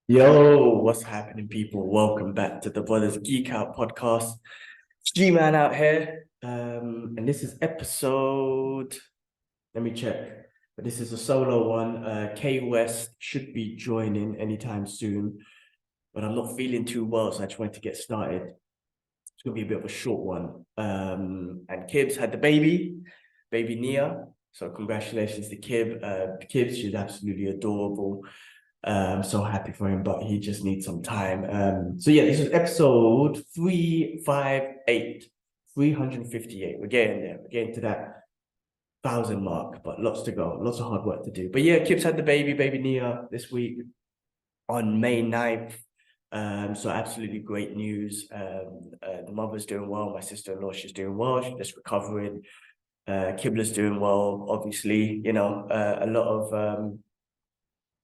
Yo, what's happening, people? Welcome back to the Brothers Geek Out podcast. G-Man out here. And this is episode, let me check. But this is a solo one. K West should be joining anytime soon, but I'm not feeling too well, so I just wanted to get started. It's gonna be a bit of a short one. And Kibbs had the baby Nia. So congratulations to Kibbs, she's absolutely adorable. So happy for him, but he just needs some time. So yeah, this is episode 358, 358. We're getting there. We're getting to that 1,000 mark, but lots to go, lots of hard work to do. But yeah, Kip's had the baby Nia this week on May 9th. So absolutely great news. The mother's doing well. My sister-in-law, she's doing well. She's just recovering. Kibla's doing well, obviously. A lot of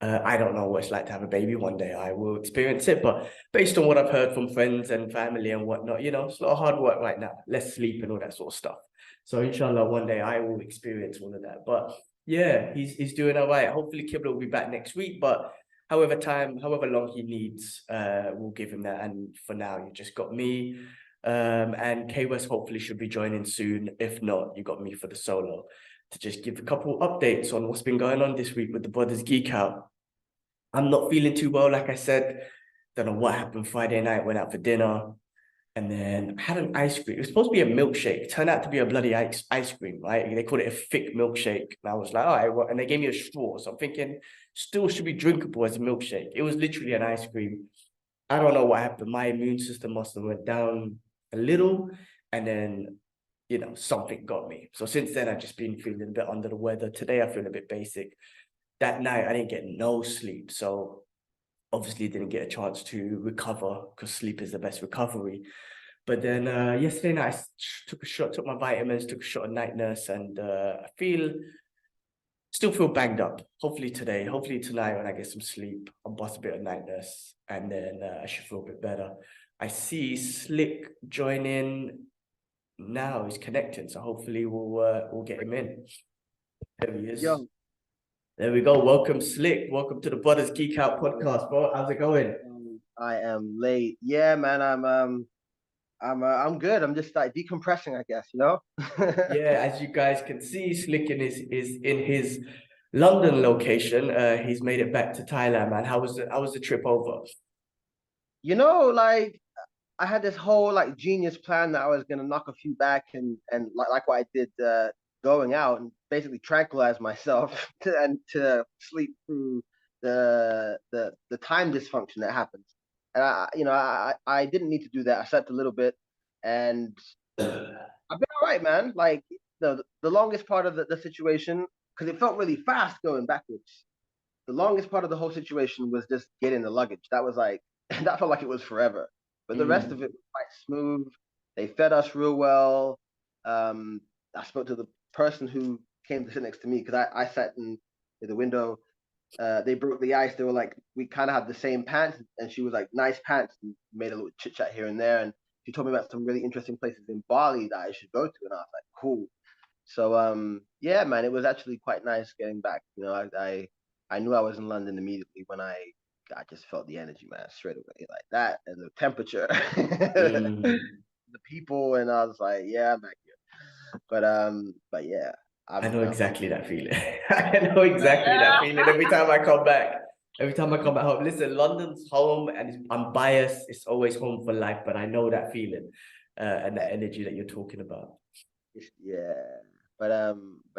I don't know what it's like to have a baby. One day I will experience it, but based on what I've heard from friends and family and whatnot, it's a lot of hard work right now, less sleep and all that sort of stuff. So inshallah, one day I will experience all of that. But yeah, he's doing all right. Hopefully, Kibla will be back next week, but however long he needs, we'll give him that. And for now, you just got me. And K West hopefully should be joining soon. If not, you got me for the solo to just give a couple updates on what's been going on this week with the Brothers Geek Out. I'm not feeling too well, like I said. Don't know what happened Friday night, went out for dinner, and then had an ice cream. It was supposed to be a milkshake. It turned out to be a bloody ice cream, right? They called it a thick milkshake. And I was like, all right, well, and they gave me a straw. So I'm thinking, still should be drinkable as a milkshake. It was literally an ice cream. I don't know what happened. My immune system must have went down a little, and then something got me. So since then, I've just been feeling a bit under the weather. Today, I feel a bit basic. That night, I didn't get no sleep. So obviously didn't get a chance to recover because sleep is the best recovery. But then yesterday night, took my vitamins, took a shot of night nurse, and I still feel banged up. Hopefully tonight when I get some sleep, I'll bust a bit of night nurse, and then I should feel a bit better. I see Slick joining now. He's connecting, so hopefully we'll get him in. There he is. Yo, There we go. Welcome, Slick. Welcome to the Brothers Geek Out podcast, bro. How's it going? I am late. Yeah, man, I'm good. I'm just like decompressing, I guess, you know? Yeah, as you guys can see, Slicken is in his London location. He's made it back to Thailand, man. How was the trip over? Like I had this whole like genius plan that I was gonna knock a few back and like what I did going out and basically tranquilize myself to sleep through the time dysfunction that happens. And I didn't need to do that. I slept a little bit and I've been all right, man. Like the longest part of the situation, because it felt really fast going backwards. The longest part of the whole situation was just getting the luggage. That was like that felt like it was forever. But the rest of Mm. it was quite smooth. They fed us real well. I spoke to the person who came to sit next to me because I sat in the window. They broke the ice. They were like, we kind of had the same pants, and she was like, nice pants, and made a little chit chat here and there. And she told me about some really interesting places in Bali that I should go to, and I was like, cool. So yeah, man, it was actually quite nice getting back. I knew I was in London immediately when I just felt the energy, man, straight away, like that, and the temperature, the Mm. people, and I was like, yeah, I'm back here. But yeah, I I'm know I'm exactly that feeling. I know exactly that feeling every time I come back. Every time I come back home. Listen, London's home, and I'm biased. It's always home for life, but I know that feeling and that energy that you're talking about. yeah, but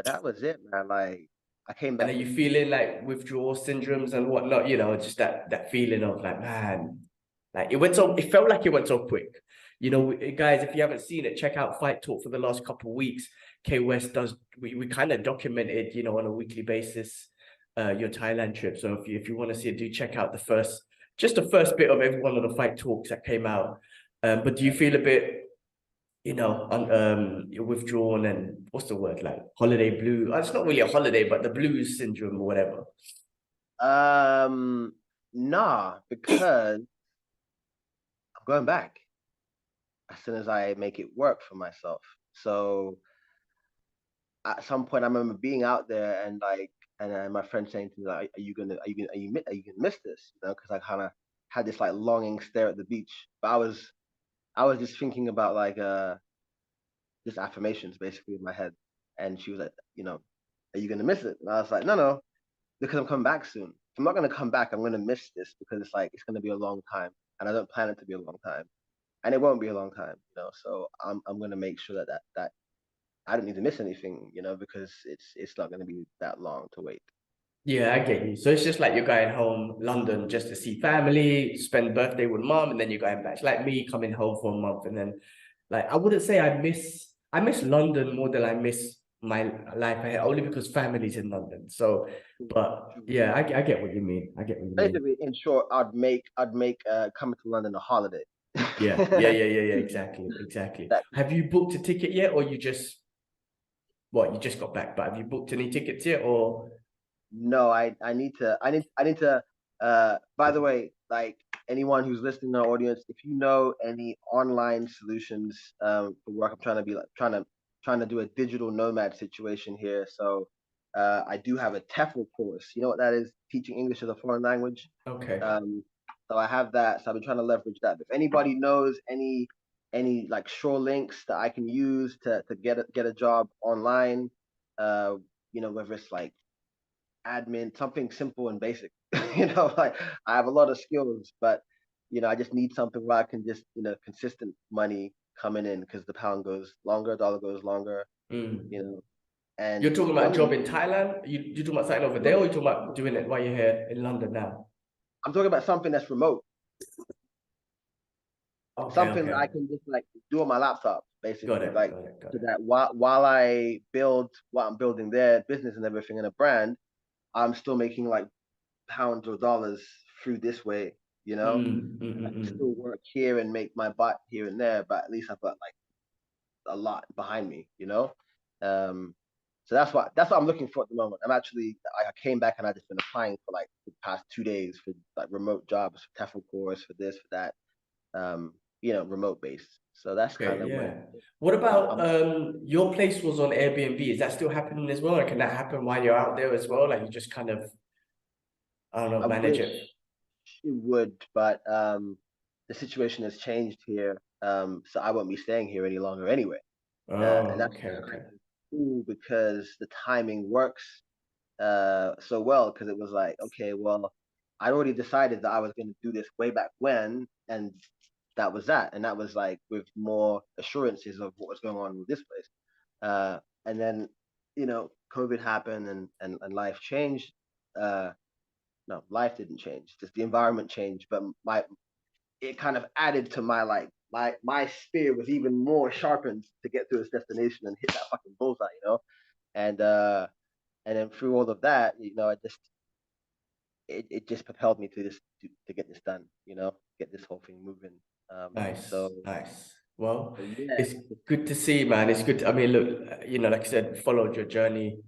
that was it, man. Like I came And back. are you feeling like withdrawal syndromes and whatnot? Just that feeling of like, man, like it felt like it went so quick. Guys, if you haven't seen it, check out Fight Talk for the last couple of weeks. K West does we kind of documented, on a weekly basis, your Thailand trip. So if you want to see it, do check out the first bit of every one of the Fight Talks that came out. But do you feel a bit you're withdrawn and what's the word, like holiday blue? It's not really a holiday, but the blues syndrome or whatever. Um, nah, because I'm going back as soon as I make it work for myself. So at some point, I remember being out there and like And then my friend saying to me like, are you gonna miss this? You know, because I kind of had this like longing stare at the beach. But I was just thinking about like just affirmations basically in my head. And she was like, you know, are you gonna miss it? And I was like, no, because I'm coming back soon. If I'm not gonna come back, I'm gonna miss this because it's like it's gonna be a long time, and I don't plan it to be a long time, and it won't be a long time, you know. So I'm gonna make sure that I don't need to miss anything, you know, because it's not gonna be that long to wait. Yeah, I get you. So it's just like you're going home London just to see family, spend birthday with mom, and then you're going back. It's like me coming home for a month, and then like I wouldn't say I miss London more than I miss my life ahead, only because family's in London. So, but yeah, I get what you mean. I get what you mean. Basically, in short, I'd make coming to London a holiday. Yeah, exactly, exactly. That Have you booked a ticket yet, or you just you just got back, but have you booked any tickets yet, or No, I need to by the way, like anyone who's listening to our audience, if you know any online solutions for work, I'm trying to be like trying to do a digital nomad situation here. So I do have a TEFL course. You know what that is? Teaching English as a foreign language. okay? Um so I have that. So I've been trying to leverage that. If anybody knows any like sure links that I can use to get a job online, you know, whether it's like admin, something simple and basic. You know, like I have a lot of skills, but you know, I just need something where I can just, you know, consistent money coming in because the pound goes longer, dollar goes longer, Mm. you know. And You're talking the about a only job in Thailand? You talking about something over there, or you talking about doing it while you're here in London now? I'm talking about something that's remote, Okay, something that okay. I can just like do on my laptop, Got basically, it, like got it, got so it. that while I build what I'm building there, business and everything in a brand, I'm still making like pounds or dollars through this way, you know. I can Mm. still work here and make my butt here and there, but at least I've got like a lot behind me, you know. Um, so that's what I'm looking for at the moment. I came back and I just been applying for like the past 2 days for like remote jobs, for TEFL course, for this, for that, you know, remote based. So that's kind Okay, of where yeah. What about I'm your place was on Airbnb? Is that still happening as well? Or can that happen while you're out there as well? Like you just kind of, I don't know, I manage wish it. it would, but the situation has changed here. So I won't be staying here any longer anyway. And Oh, that's okay, okay. cool because the timing works so well because it was like, okay, well, I already decided that I was going to do this way back when, and that was that, and that was like with more assurances of what was going on with this place. And then, you know, COVID happened and life changed. Uh, no, life didn't change, just the environment changed, but my it kind of added to my like my spear was even more sharpened to get to its destination and hit that fucking bullseye, you know. And then through all of that, you know, it just propelled me to to get this done, you know, get this whole thing moving. Nice, So, nice. Well, so yeah, it's good to see, man. It's good. I mean, look, you know, like I said, followed your journey.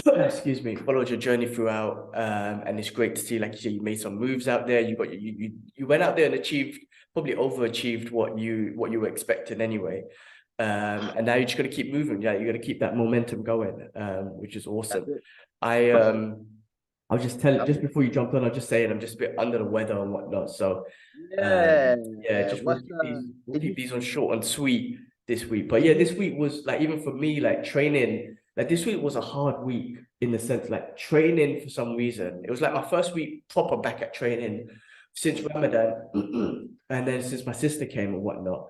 Excuse me, followed your journey throughout, and it's great to see. Like you said, you made some moves out there. You got you went out there and achieved, probably overachieved what you were expecting anyway. And now you're just gonna keep moving. Yeah, you're gonna keep that momentum going, which is that's awesome. it. I I'll just tell just I'm, before you jumped on, I'll just say it. I'm just a bit under the weather and whatnot. So yeah. yeah, just What's we'll did keep you these on short and sweet this week. But did yeah, you this week was like even for me, like training, like this week was a hard week in the sense like training for some reason. It was like my first week proper back at training since Ramadan and then since my sister came and whatnot.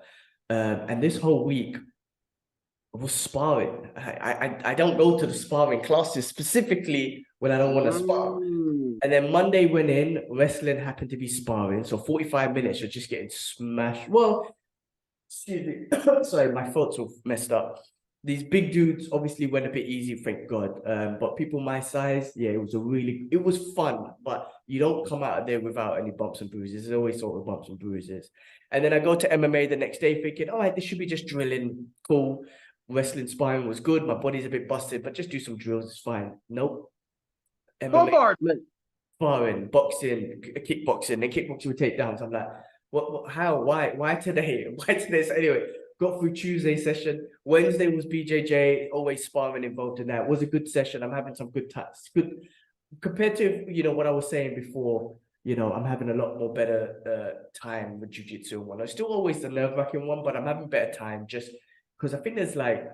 And this whole week was sparring. I don't go to the sparring classes specifically when I don't want to spar. mm, And then Monday went in, wrestling happened to be sparring. So 45 minutes, you're just getting smashed. Well, excuse me. Sorry, my thoughts all messed up. These big dudes obviously went a bit easy, thank God. But people my size, yeah, it was fun, but you don't come out of there without any bumps and bruises. There's always sort of bumps and bruises. And then I go to MMA the next day thinking, all right, this should be just drilling, cool. Wrestling sparring was good. My body's a bit busted, but just do some drills, it's fine. Nope. MMA bombardment. sparring, boxing, kickboxing, and kickboxing with takedowns. I'm like, how, why today? Why today? So anyway, got through Tuesday session. Wednesday was BJJ, always sparring involved in that. It was a good session. I'm having some good tasks. Good compared to what I was saying before. I'm having a lot more better time with jiu-jitsu and whatnot. It's still always the nerve-wracking one, but I'm having better time just because I think there's like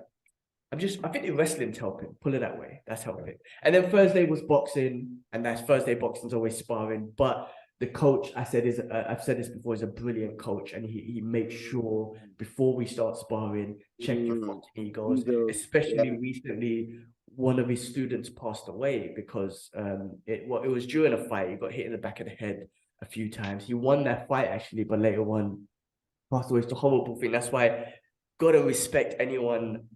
I think the wrestling's helping, put it that way. That's helping. And then Thursday was boxing, and that's Thursday boxing's always sparring. But the coach, I've said this before, is a brilliant coach, and he makes sure before we start sparring, check your fucking egos. Especially recently, one of his students passed away because it was during a fight. He got hit in the back of the head a few times. He won that fight actually, but later on passed away. It's a horrible thing. That's why gotta respect anyone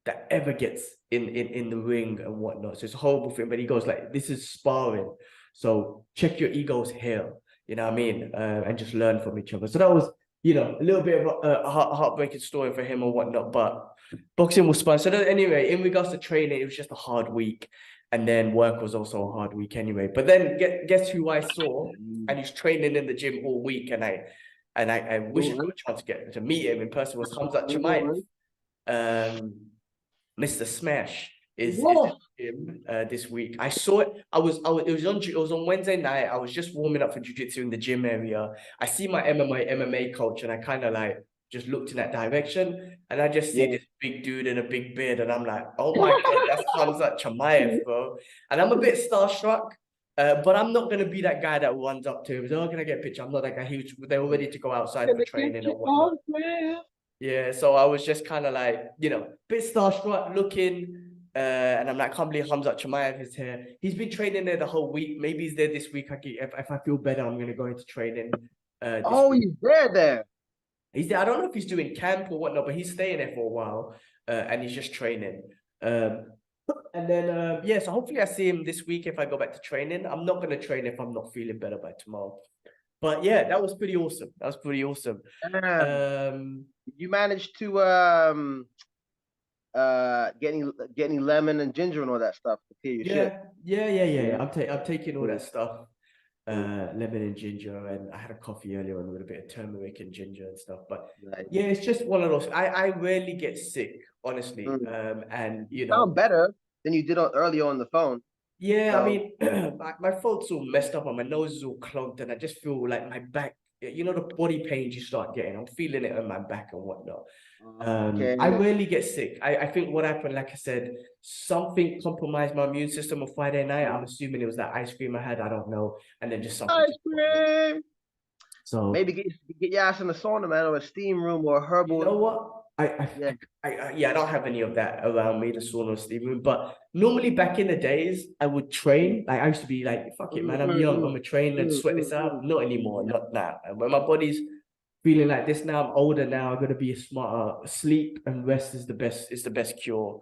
that ever gets in the ring and whatnot. So it's a horrible thing. But he goes like, this is sparring. So check your egos here. You know what I mean? And just learn from each other. So that was, a little bit of a heartbreaking story for him or whatnot. But boxing was fun. So anyway, in regards to training, it was just a hard week. And then work was also a hard week anyway. But then guess who I saw? And he's training in the gym all week. And I wish I got a chance to meet him in person. Was Khamzatchimaev. Mr. Smash is him this week. I saw it. It was on Wednesday night. I was just warming up for jiu-jitsu in the gym area. I see my MMA coach, and I kind of like just looked in that direction, and I just see this big dude in a big beard, and I'm like, oh my god, that's Khamzatchimaev, bro. And I'm a bit starstruck. But I'm not gonna be that guy that runs up to him. Oh, can I get a picture? I'm not that guy. They were ready to go outside for training and whatnot. Yeah, so I was just kind of like, bit starstruck looking, and I'm like, can't believe Khamzatchimaev is here. He's been training there the whole week. Maybe he's there this week. If I feel better, I'm gonna go into training. He's there. He's there. I don't know if he's doing camp or whatnot, but he's staying there for a while, and he's just training. And then so hopefully I see him this week if I go back to training. I'm not gonna train if I'm not feeling better by tomorrow. But yeah, that was pretty awesome. You managed to getting lemon and ginger and all that stuff to clear your shit. Yeah. I'm taking all that stuff, lemon and ginger, and I had a coffee earlier on with a bit of turmeric and ginger and stuff. But yeah, it's just one of those. I rarely get sick, honestly. And you sound better than you did earlier on the phone. Yeah, I mean, my throat's all messed up and my nose is all clogged, and I just feel like my back, the body pains you start getting. I'm feeling it on my back and whatnot. I rarely get sick. I think what happened, like I said, something compromised my immune system on Friday night. I'm assuming it was that ice cream I had. I don't know. And then just something. Ice cream. So maybe get your ass in the sauna, man, or a steam room or a herbal. You know what? I don't have any of that around me, the sauna or steam room. But normally back in the days, I would train. Like I used to be like, fuck it, man, I'm young, I'm a train and sweat this out. Not anymore, not now. And when my body's feeling like this now, I'm older now, I'm gonna be smarter. Sleep and rest is the best cure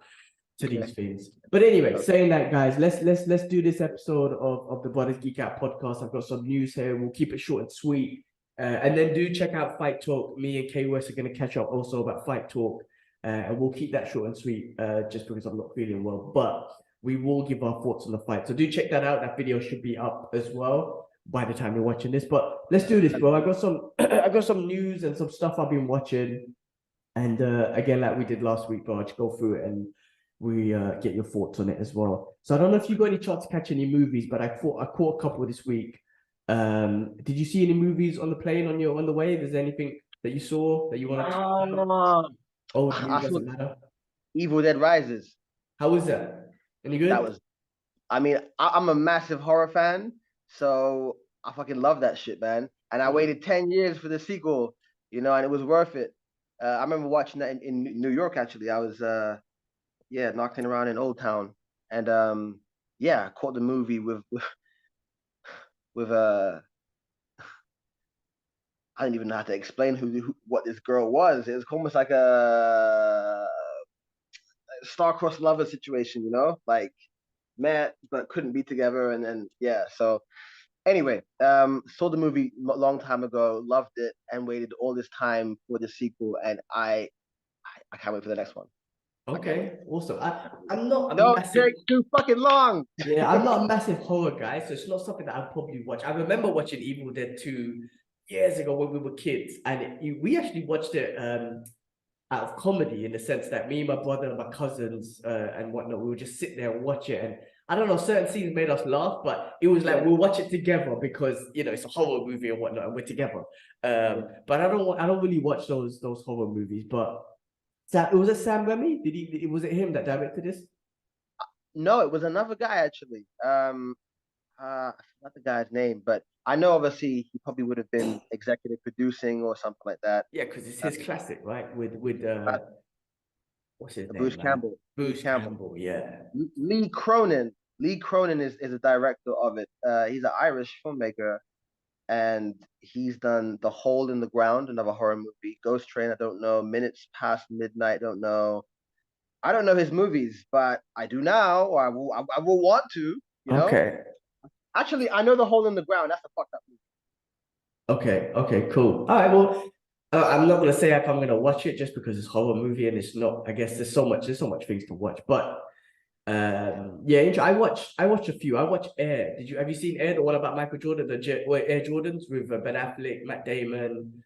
to these things. But anyway, saying that, guys, let's do this episode of the Brothers Geek Out podcast. I've got some news here. We'll keep it short and sweet. And then do check out Fight Talk. Me and K West are going to catch up also about Fight Talk. And we'll keep that short and sweet just because I'm not feeling well. But we will give our thoughts on the fight. So do check that out. That video should be up as well by the time you're watching this. But let's do this, bro. I got some news and some stuff I've been watching. And again, like we did last week, bro, I'll just go through it and we get your thoughts on it as well. So I don't know if you got any chance to catch any movies, but I caught a couple this week. Did you see any movies on the plane on the way? Is there anything that you saw that you want to doesn't matter. Evil Dead Rises. How was that? Any good? I'm a massive horror fan, so I fucking love that shit, man. And I waited 10 years for the sequel, and it was worth it. I remember watching that in New York, actually. I was knocking around in Old Town, and I caught the movie with I didn't even know how to explain what this girl was. It was almost like a star-crossed lover situation, like met but couldn't be together, and then So anyway, saw the movie a long time ago, loved it, and waited all this time for the sequel, and I can't wait for the next one. Okay, awesome. I'm not a massive... it's too fucking long. Yeah, I'm not a massive horror guy, so it's not something that I'll probably watch. I remember watching Evil Dead 2 years ago when we were kids, and we actually watched it out of comedy, in the sense that me, my brother, and my cousins, and whatnot, we would just sit there and watch it. And I don't know, certain scenes made us laugh, but it was like we'll watch it together because it's a horror movie and whatnot, and we're together. But I don't really watch those horror movies. But it was a Sam Raimi. Was it him that directed this? No, it was another guy actually. I forgot the guy's name, but I know obviously he probably would have been executive producing or something like that. Yeah, because it's his classic, right? With Uh, what's his name, Bruce man? Campbell. Bruce Campbell, yeah. Lee Cronin. Lee Cronin is a director of it. He's an Irish filmmaker, and he's done The Hole in the Ground, another horror movie. Ghost Train, I don't know. Minutes Past Midnight, don't know. I don't know his movies, but I do now, or I will want to, you know? Okay. Actually, I know The Hole in the Ground. That's a fucked up movie. Okay, cool. All right, well, I'm not gonna say if I'm gonna watch it just because it's a horror movie and it's not. I guess there's so much things to watch. But yeah, I watched a few. I watched Air. Have you seen Air, the one about Michael Jordan, Air Jordans with Ben Affleck, Matt Damon,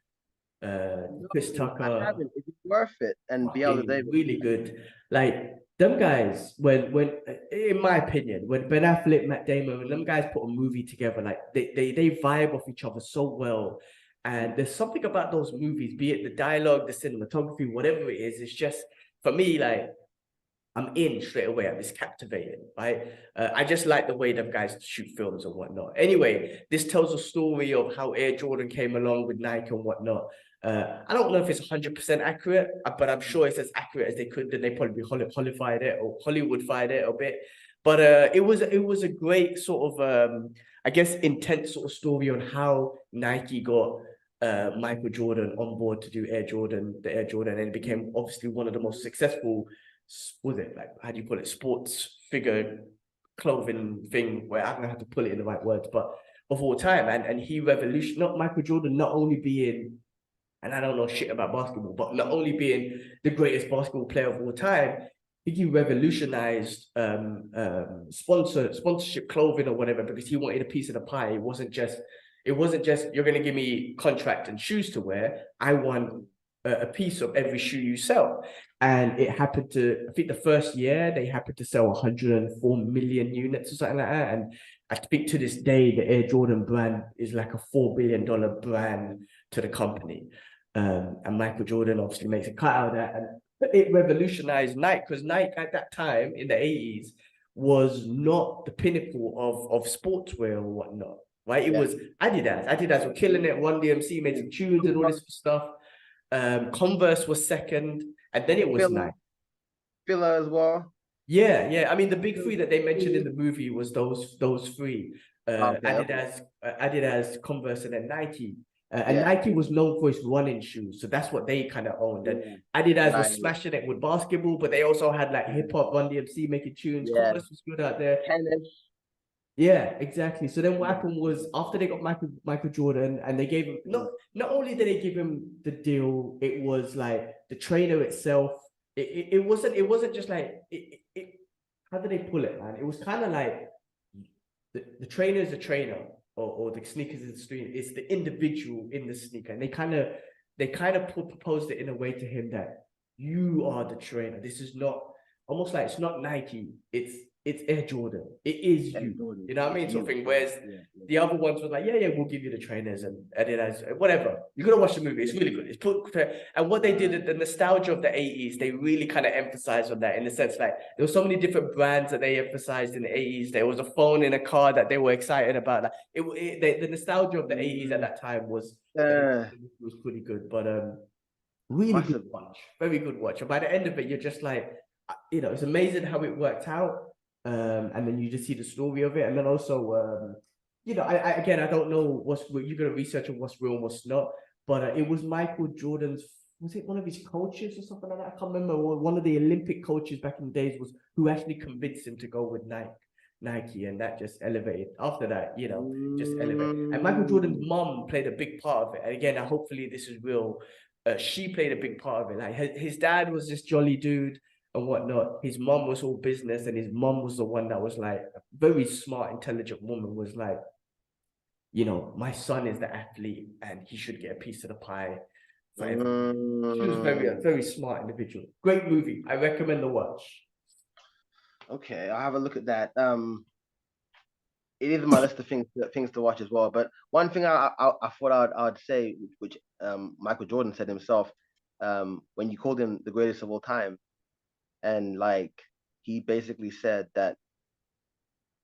Chris No, I Tucker? haven't. Is it worth it? And Beetal Fucking David. really good. Like them guys, when in my opinion, when Ben Affleck, Matt Damon, when them guys put a movie together, like they vibe off each other so well. And there's something about those movies, be it the dialogue, the cinematography, whatever it is, it's just for me, like I'm in straight away. I'm just captivated, right? I just like the way them guys shoot films and whatnot. Anyway, this tells a story of how Air Jordan came along with Nike and whatnot. I don't know if it's 100% accurate, but I'm sure it's as accurate as they could. Then they probably Hollywoodified it or Hollywoodified it a bit. But it was a great sort of I guess intense sort of story on how Nike got Michael Jordan on board to do the Air Jordan, and it became obviously one of the most successful, was it like, how do you put it, sports figure clothing thing, where I don't know how to put it in the right words, but of all time. And he revolutionized, not Michael Jordan, not only being, and I don't know shit about basketball, but not only being the greatest basketball player of all time, I think he revolutionized sponsorship clothing or whatever, because he wanted a piece of the pie. It wasn't just you're going to give me contract and shoes to wear. I want a piece of every shoe you sell. And it happened to, I think the first year they happened to sell 104 million units or something like that. And I think to this day, the Air Jordan brand is like a $4 billion brand to the company. And Michael Jordan obviously makes a cut out of that. And it revolutionized Nike, because Nike at that time in the 80s was not the pinnacle of sportswear or whatnot, right? It was Adidas. Adidas were killing it. Run DMC made some tunes and all this stuff. Converse was second, and then it was Nike. Fila as well. Yeah. I mean, the big three that they mentioned in the movie was those three: Adidas, Converse, and then Nike. And Nike was known for its running shoes, so that's what they kind of owned. And Adidas was smashing it with basketball, but they also had like hip hop, Run DMC making tunes. Converse was good out there. Tennis. Yeah, exactly. So then what happened was, after they got Michael Jordan, and they gave him, not only did they give him the deal, it was like the trainer itself. It wasn't just like how did they pull it, man? It was kind of like the trainer is a trainer, or the sneakers is the sneaker. It's the individual in the sneaker, and they kind of proposed it in a way to him that you are the trainer. This is not, almost like, it's not Nike. It's Air Jordan. It is you. You know what I mean? Sort of thing. Whereas the other ones were like, yeah, we'll give you the trainers and Adidas, whatever. You're gonna watch the movie. It's really good. It's put, and what they did, the nostalgia of the 80s, they really kind of emphasized on that, in the sense like there were so many different brands that they emphasized in the 80s. There was a phone in a car that they were excited about. Like the nostalgia of the 80s at that time was pretty good. But really good watch, very good watch. And by the end of it, you're just like, it's amazing how it worked out. And then you just see the story of it, and then also, I don't know you're gonna research on what's real and what's not, but it was Michael Jordan's, was it one of his coaches or something like that? I can't remember. One of the Olympic coaches back in the days was who actually convinced him to go with Nike, and that just elevated. After that, just elevated. And Michael Jordan's mom played a big part of it. And again, hopefully this is real. She played a big part of it. Like his dad was this jolly dude and whatnot. His mom was all business, and his mom was the one that was like a very smart, intelligent woman, was like, my son is the athlete and he should get a piece of the pie. for everyone. She was very smart individual. Great movie. I recommend the watch. Okay, I'll have a look at that. It is on my list of things to watch as well. But one thing I thought I'd say, which Michael Jordan said himself, when you called him the greatest of all time, and like he basically said that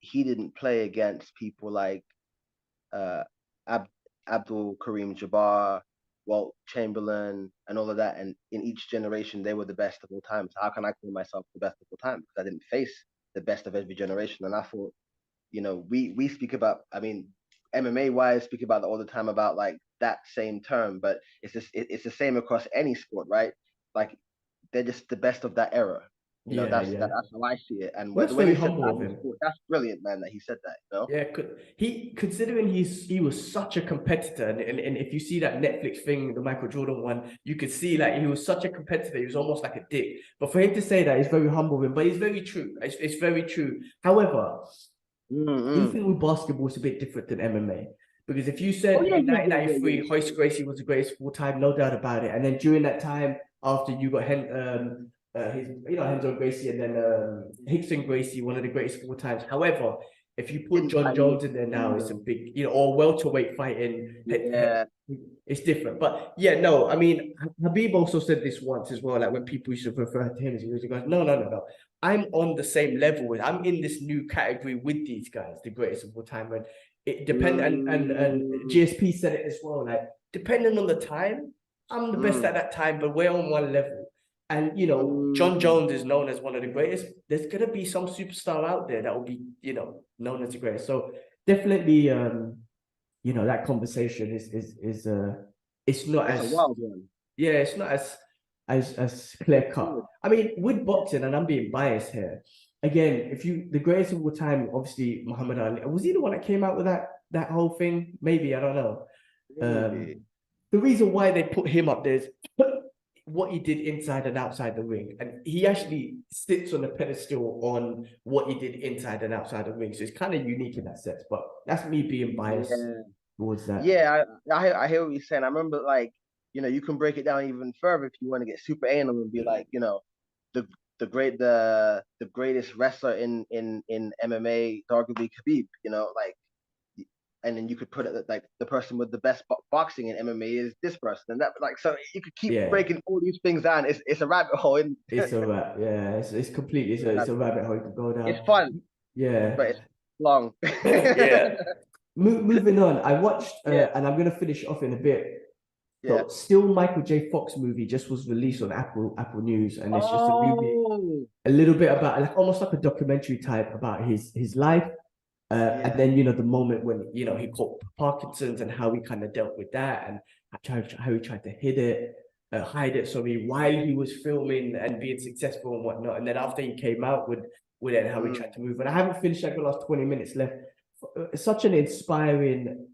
he didn't play against people like uh, Ab- Abdul Kareem Jabbar, Walt Chamberlain, and all of that. And in each generation, they were the best of all time. So how can I call myself the best of all time? Because I didn't face the best of every generation. And I thought, we speak about, I mean, MMA wise, speak about it all the time about like that same term, but it's the same across any sport, right? Like they're just the best of that era. That's how I see it. And Well, that's the way very he said humble of him. that's brilliant, man. That he said that. Yeah, considering he was such a competitor, and if you see that Netflix thing, the Michael Jordan one, you could see like he was such a competitor. He was almost like a dick. But for him to say that is very humble of him. But it's very true. It's very true. However, I think with basketball it's a bit different than MMA. Because if you said in 1993, Hoist Gracie was the greatest of all time, no doubt about it. And then during that time, after you got Henzo Gracie and then Hickson Gracie, one of the greatest of all times. However, if you put Jon Jones in there now, it's a big, or welterweight fighting. It's different. But yeah, no, I mean, Habib also said this once as well, like when people used to refer to him, he goes, no. I'm on the same level with, I'm in this new category with these guys, the greatest of all time. And it depends, and GSP said it as well, like, depending on the time, I'm the best at that time, but we're on one level. And, Jon Jones is known as one of the greatest. There's going to be some superstar out there that will be, known as the greatest. So definitely, that conversation is it's not as a wild one. Yeah, it's not as clear cut. I mean, with boxing, and I'm being biased here. Again, the greatest of all time, obviously Muhammad Ali. Was he the one that came out with that whole thing? Maybe, I don't know. The reason why they put him up there is what he did inside and outside the ring, and he actually sits on a pedestal on what he did inside and outside the ring. So it's kind of unique in that sense. But that's me being biased towards that. Yeah, I hear what you're saying. I remember, like, you can break it down even further if you want to get super anal and be like, the greatest wrestler in MMA, arguably Khabib. And then you could put it like the person with the best boxing in MMA is this person, and that, like, so you could keep breaking all these things down. It's a rabbit hole. It's a rabbit. Yeah, it's completely. It's a rabbit hole you can go down. It's fun. Yeah, but it's long. Yeah. Moving on, I watched, and I'm gonna finish off in a bit. So, still Michael J. Fox movie just was released on Apple News, and it's just a movie, a little bit about, like, almost like a documentary type about his life. And then, the moment when, he caught Parkinson's and how he kind of dealt with that, and how he tried to hide it, sorry, while he was filming and being successful and whatnot. And then after he came out with it, and how he tried to move. And I haven't finished, like, the last 20 minutes left. It's such an inspiring,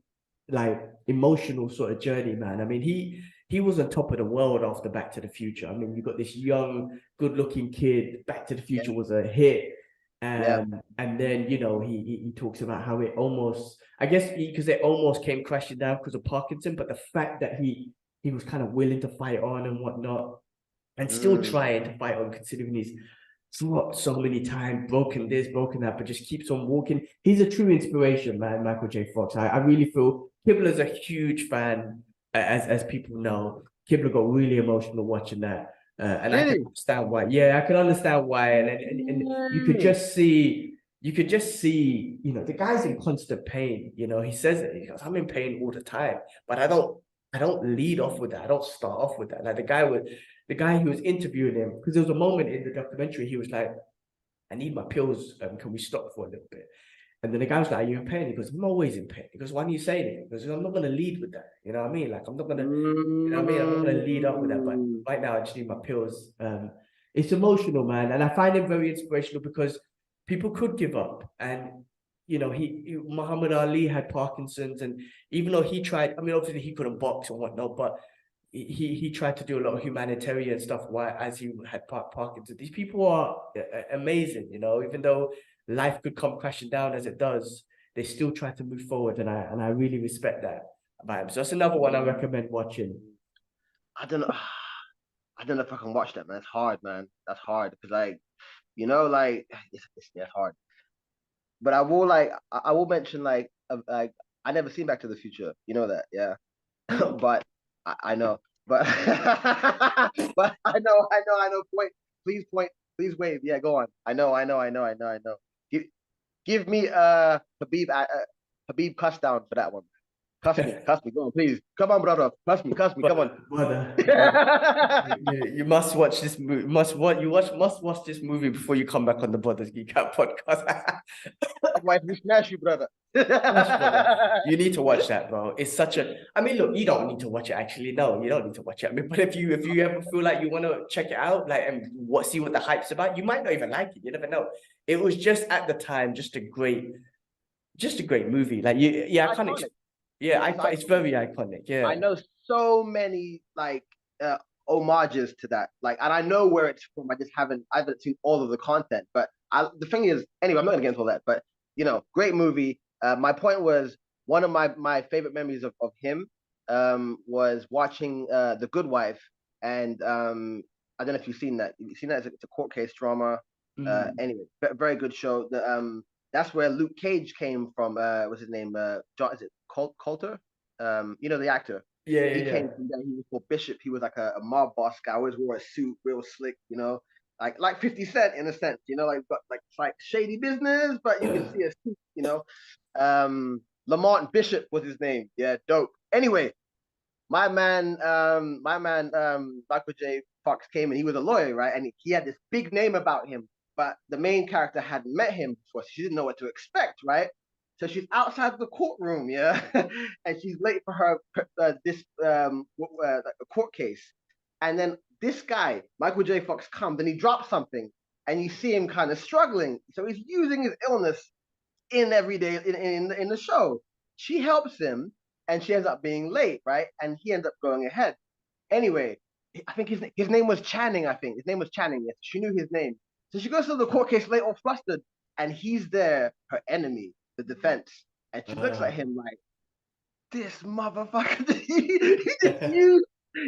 like, emotional sort of journey, man. I mean, he was on top of the world after Back to the Future. I mean, you got this young, good-looking kid. Back to the Future was a hit. And then, he talks about how it almost, I guess, because it almost came crashing down because of Parkinson, but the fact that he was kind of willing to fight on and whatnot, and still trying to fight on, considering he's dropped so many times, broken this, broken that, but just keeps on walking. He's a true inspiration, man, Michael J. Fox. I really feel Kibla's a huge fan, as people know. Kibla got really emotional watching that. And I can understand why. Yeah, I can understand why. And you could just see, the guy's in constant pain. He says it. He goes, I'm in pain all the time, but I don't lead off with that. I don't start off with that. Like the guy who was interviewing him, because there was a moment in the documentary, he was like, I need my pills. Can we stop for a little bit? And then the guy was like, are you in pain? He goes, I'm always in pain. He goes, why are you saying it? He goes, I'm not going to lead with that. You know what I mean? Like, I'm not going to, I'm not going to lead up with that. But right now, I just need my pills. It's emotional, man. And I find it very inspirational because people could give up. And, Muhammad Ali had Parkinson's. And even though he tried, I mean, obviously he couldn't box and whatnot, but he tried to do a lot of humanitarian stuff as he had Parkinson's. These people are amazing, even though life could come crashing down as it does, they still try to move forward, and I really respect that about him. So that's another one I recommend watching. I don't know. I don't know if I can watch that, man. It's hard, man. That's hard because like like it's hard. But I will mention like I never seen Back to the Future. You know that, yeah. But I know, but but I know. Point, please wave. Yeah, go on. I know. Give, give me Habib cuss down for that one. Cuss me, go on, please. Come on, brother. Cuss me, come on. Brother, you must watch this movie. Must watch this movie before you come back on the Brothers Geek Out podcast. Otherwise, we smash you, brother. Gosh, brother. You need to watch that, bro. It's such a. I mean, look, you don't need to watch it. Actually, no, you don't need to watch it. I mean, but if you ever feel like you want to check it out, like and see what the hype's about, you might not even like it. You never know. It was just at the time just a great movie. Like yeah, iconic. Yeah, it's very iconic. Yeah, I know so many like homages to that. Like, and I know where it's from. I haven't seen all of the content. But the thing is, anyway, I'm not gonna get into all that. But great movie. My point was one of my favorite memories of him was watching The Good Wife, and I don't know if you've seen that. You've seen that? It's a court case drama. Anyway, very good show. That's where Luke Cage came from. What's his name? John, is it Coulter? The actor. yeah, He came from there. He was called Bishop. He was like a mob boss guy. Always wore a suit, real slick. Like 50 Cent in a sense. Got like shady business, but you can see a suit. Lamont Bishop was his name. Yeah, dope. Anyway, Michael J. Fox came and he was a lawyer, right? And he had this big name about him, but the main character hadn't met him before. So she didn't know what to expect, right? So she's outside the courtroom, yeah, and she's late for her court case. And then this guy, Michael J. Fox, comes and he drops something, and you see him kind of struggling. So he's using his illness in every day in the show. She helps him, and she ends up being late, right? And he ends up going ahead. Anyway, I think his name was Channing. I think his name was Channing. Yes, she knew his name. So she goes to the court case late, all flustered, and he's there, her enemy, the defense, and she looks at him like, "This motherfucker."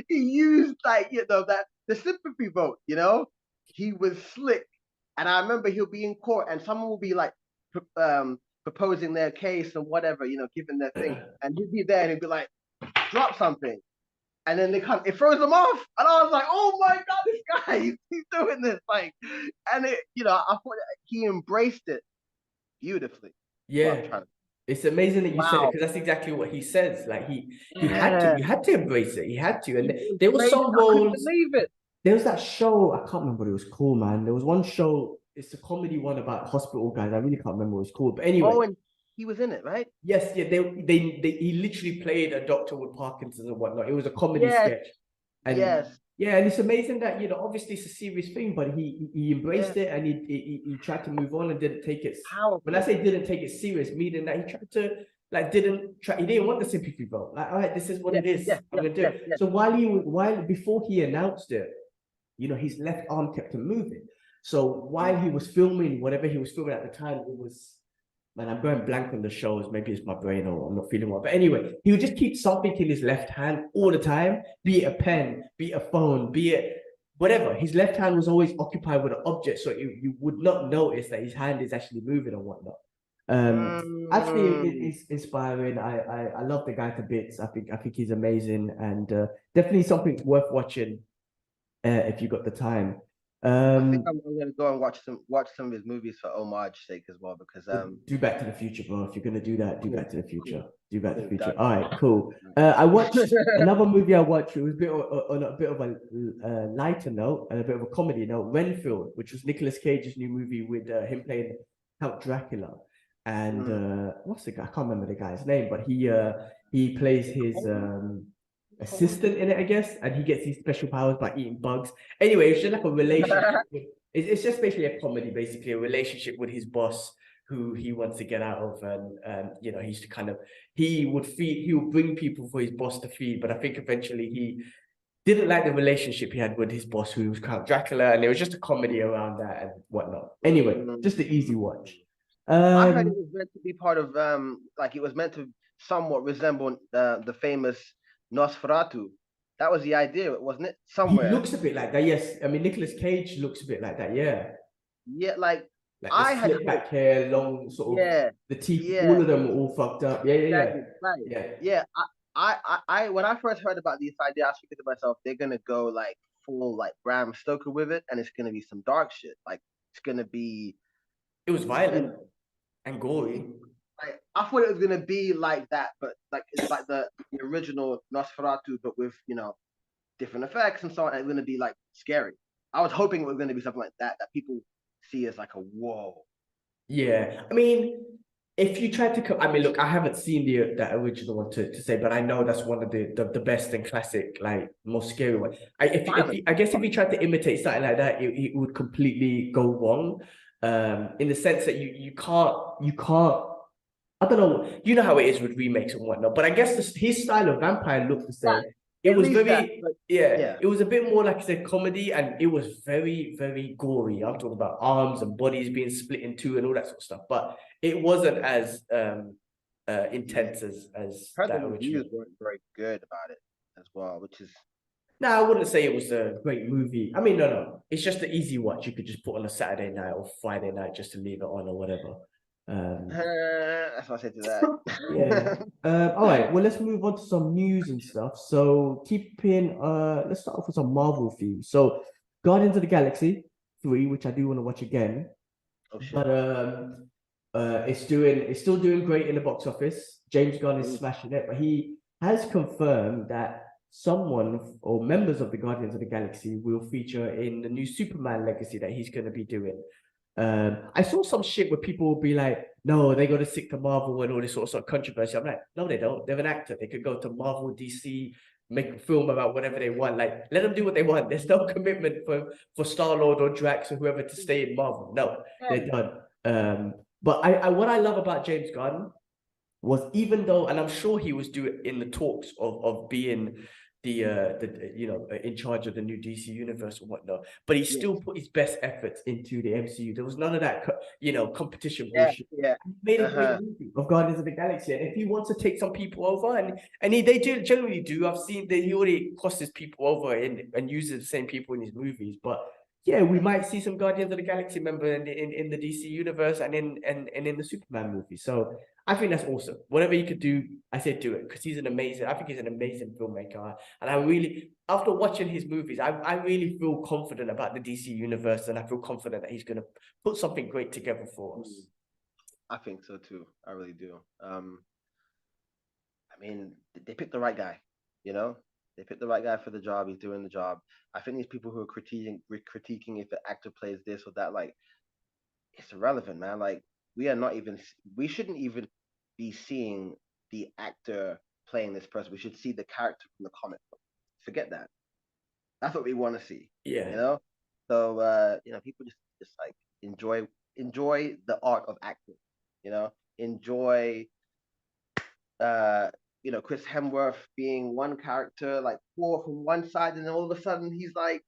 he used like that the sympathy vote. He was slick, and I remember he'll be in court, and someone will be like, proposing their case and whatever, giving their thing, and he'd be there and he'd be like, "Drop something." And then it throws them off, and I was like, "Oh my god, this guy, he's doing this!" Like, and I thought he embraced it beautifully. yeah. It's amazing that you said it because that's exactly what he says. Like he had to embrace it. He had to, and there was some roles. Believe it. There was that show. I can't remember what it was called, man. There was one show. It's a comedy one about hospital guys. I really can't remember what it's called. But anyway, and he was in it, right? Yes, yeah. He literally played a doctor with Parkinson's and whatnot. It was a comedy sketch. And yeah, and it's amazing that obviously it's a serious thing, but he embraced it and he tried to move on and didn't take it. When I say didn't take it serious, meaning that he tried to he didn't want the sympathy vote. Like, all right, this is what it is. I'm gonna do it. So while before he announced it, his left arm kept him moving. So while he was filming whatever he was filming at the time, it was. Man, I'm going blank on the shows. Maybe it's my brain or I'm not feeling well. But anyway, he would just keep something in his left hand all the time, be it a pen, be it a phone, be it whatever. His left hand was always occupied with an object, so you would not notice that his hand is actually moving or whatnot. Actually, it's inspiring. I love the guy to bits. I think he's amazing and definitely something worth watching if you got the time. I think I'm gonna go and watch some of his movies for homage sake as well because do Back to the Future, bro. If you're gonna do that, do Back to the Future. Do Back to the Future. All right, cool. I watched another movie. I watched. It was on a bit of a lighter note and a bit of a comedy note. Renfiled, which was Nicolas Cage's new movie with him playing Count Dracula. And what's the guy? I can't remember the guy's name, but he plays his assistant in it, I guess, and he gets these special powers by eating bugs. Anyway, it's just like a relationship. It's just basically a comedy, basically a relationship with his boss, who he wants to get out of, and he's to kind of he would bring people for his boss to feed, but I think eventually he didn't like the relationship he had with his boss, who was Count Dracula, and it was just a comedy around that and whatnot. Anyway, just an easy watch. I heard it was meant to be part of like it was meant to somewhat resemble the famous Nosferatu. That was the idea, wasn't it? He Somewhere. looks a bit like that, yes. I mean, Nicolas Cage looks a bit like that, yeah. Yeah, like Like the I had slick back hoped. hair, long sort of Yeah, the teeth, yeah, all of them are all fucked up. Yeah, yeah, yeah. exactly. Right. Yeah. Yeah. When I first heard about this idea, I was thinking to myself, they're gonna go like full like Bram Stoker with it, and it's gonna be some dark shit. Like it's gonna be, It was you violent know, and gory. like I thought it was gonna be like that, but like it's like the original Nosferatu, but with different effects and so on. And it's gonna be like scary. I was hoping it was gonna be something like that people see as like a whoa. Yeah. I mean, if you try to I mean, look, I haven't seen that original one to say, but I know that's one of the best and classic, like most scary one. I guess if you tried to imitate something like that, it would completely go wrong. In the sense that you can't I don't know. You know how it is with remakes and whatnot. But I guess his style of vampire looked the That, same. It at was least that, very, but yeah, yeah. it was a bit more like I said, comedy, and it was very, very gory. I'm talking about arms and bodies being split in two and all that sort of stuff. But it wasn't as intense as Heard the that original. reviews weren't very good about it as well, which is No, I wouldn't say it was a great movie. I mean, no. It's just an easy watch. You could just put on a Saturday night or Friday night just to leave it on or whatever. that's what I said to Yeah. that. All right. Well, let's move on to some news and stuff. So let's start off with some Marvel themes. So Guardians of the Galaxy 3, which I do want to watch again. Oh shit. But it's still doing great in the box office. James Gunn is smashing it, but he has confirmed that someone or members of the Guardians of the Galaxy will feature in the new Superman legacy that he's going to be doing. I saw some shit where people will be like, no, they got to stick to Marvel and all this sort of controversy. I'm like, no, they don't. They're an actor. They could go to Marvel, DC, make a film about whatever they want. Like, let them do what they want. There's no commitment for Star-Lord or Drax or whoever to stay in Marvel. No, they're done. But what I love about James Gunn was, even though, and I'm sure he was doing in the talks of being the in charge of the new DC universe or whatnot, but he still put his best efforts into the MCU. There was none of that competition bullshit. Yeah. He made a great movie of Guardians of the Galaxy, and if he wants to take some people over, and they do generally do, I've seen that he already crosses people over and uses the same people in his movies, but yeah, we might see some Guardians of the Galaxy member in the DC universe and in the Superman movie. So I think that's awesome. Whatever he could do, I said do it, because I think he's an amazing filmmaker. And I really, after watching his movies, I really feel confident about the DC universe, and I feel confident that he's going to put something great together for us. I think so too. I really do. I mean, they picked the right guy, you know? They picked the right guy for the job. He's doing the job. I think these people who are critiquing if the actor plays this or that, like, it's irrelevant, man. Like, we shouldn't even be seeing the actor playing this person. We should see the character from the comic book. Forget that. That's what we want to see. Yeah. You know? So people just like enjoy the art of acting. You know? Enjoy Chris Hemsworth being one character, like Thor from one side, and then all of a sudden he's like,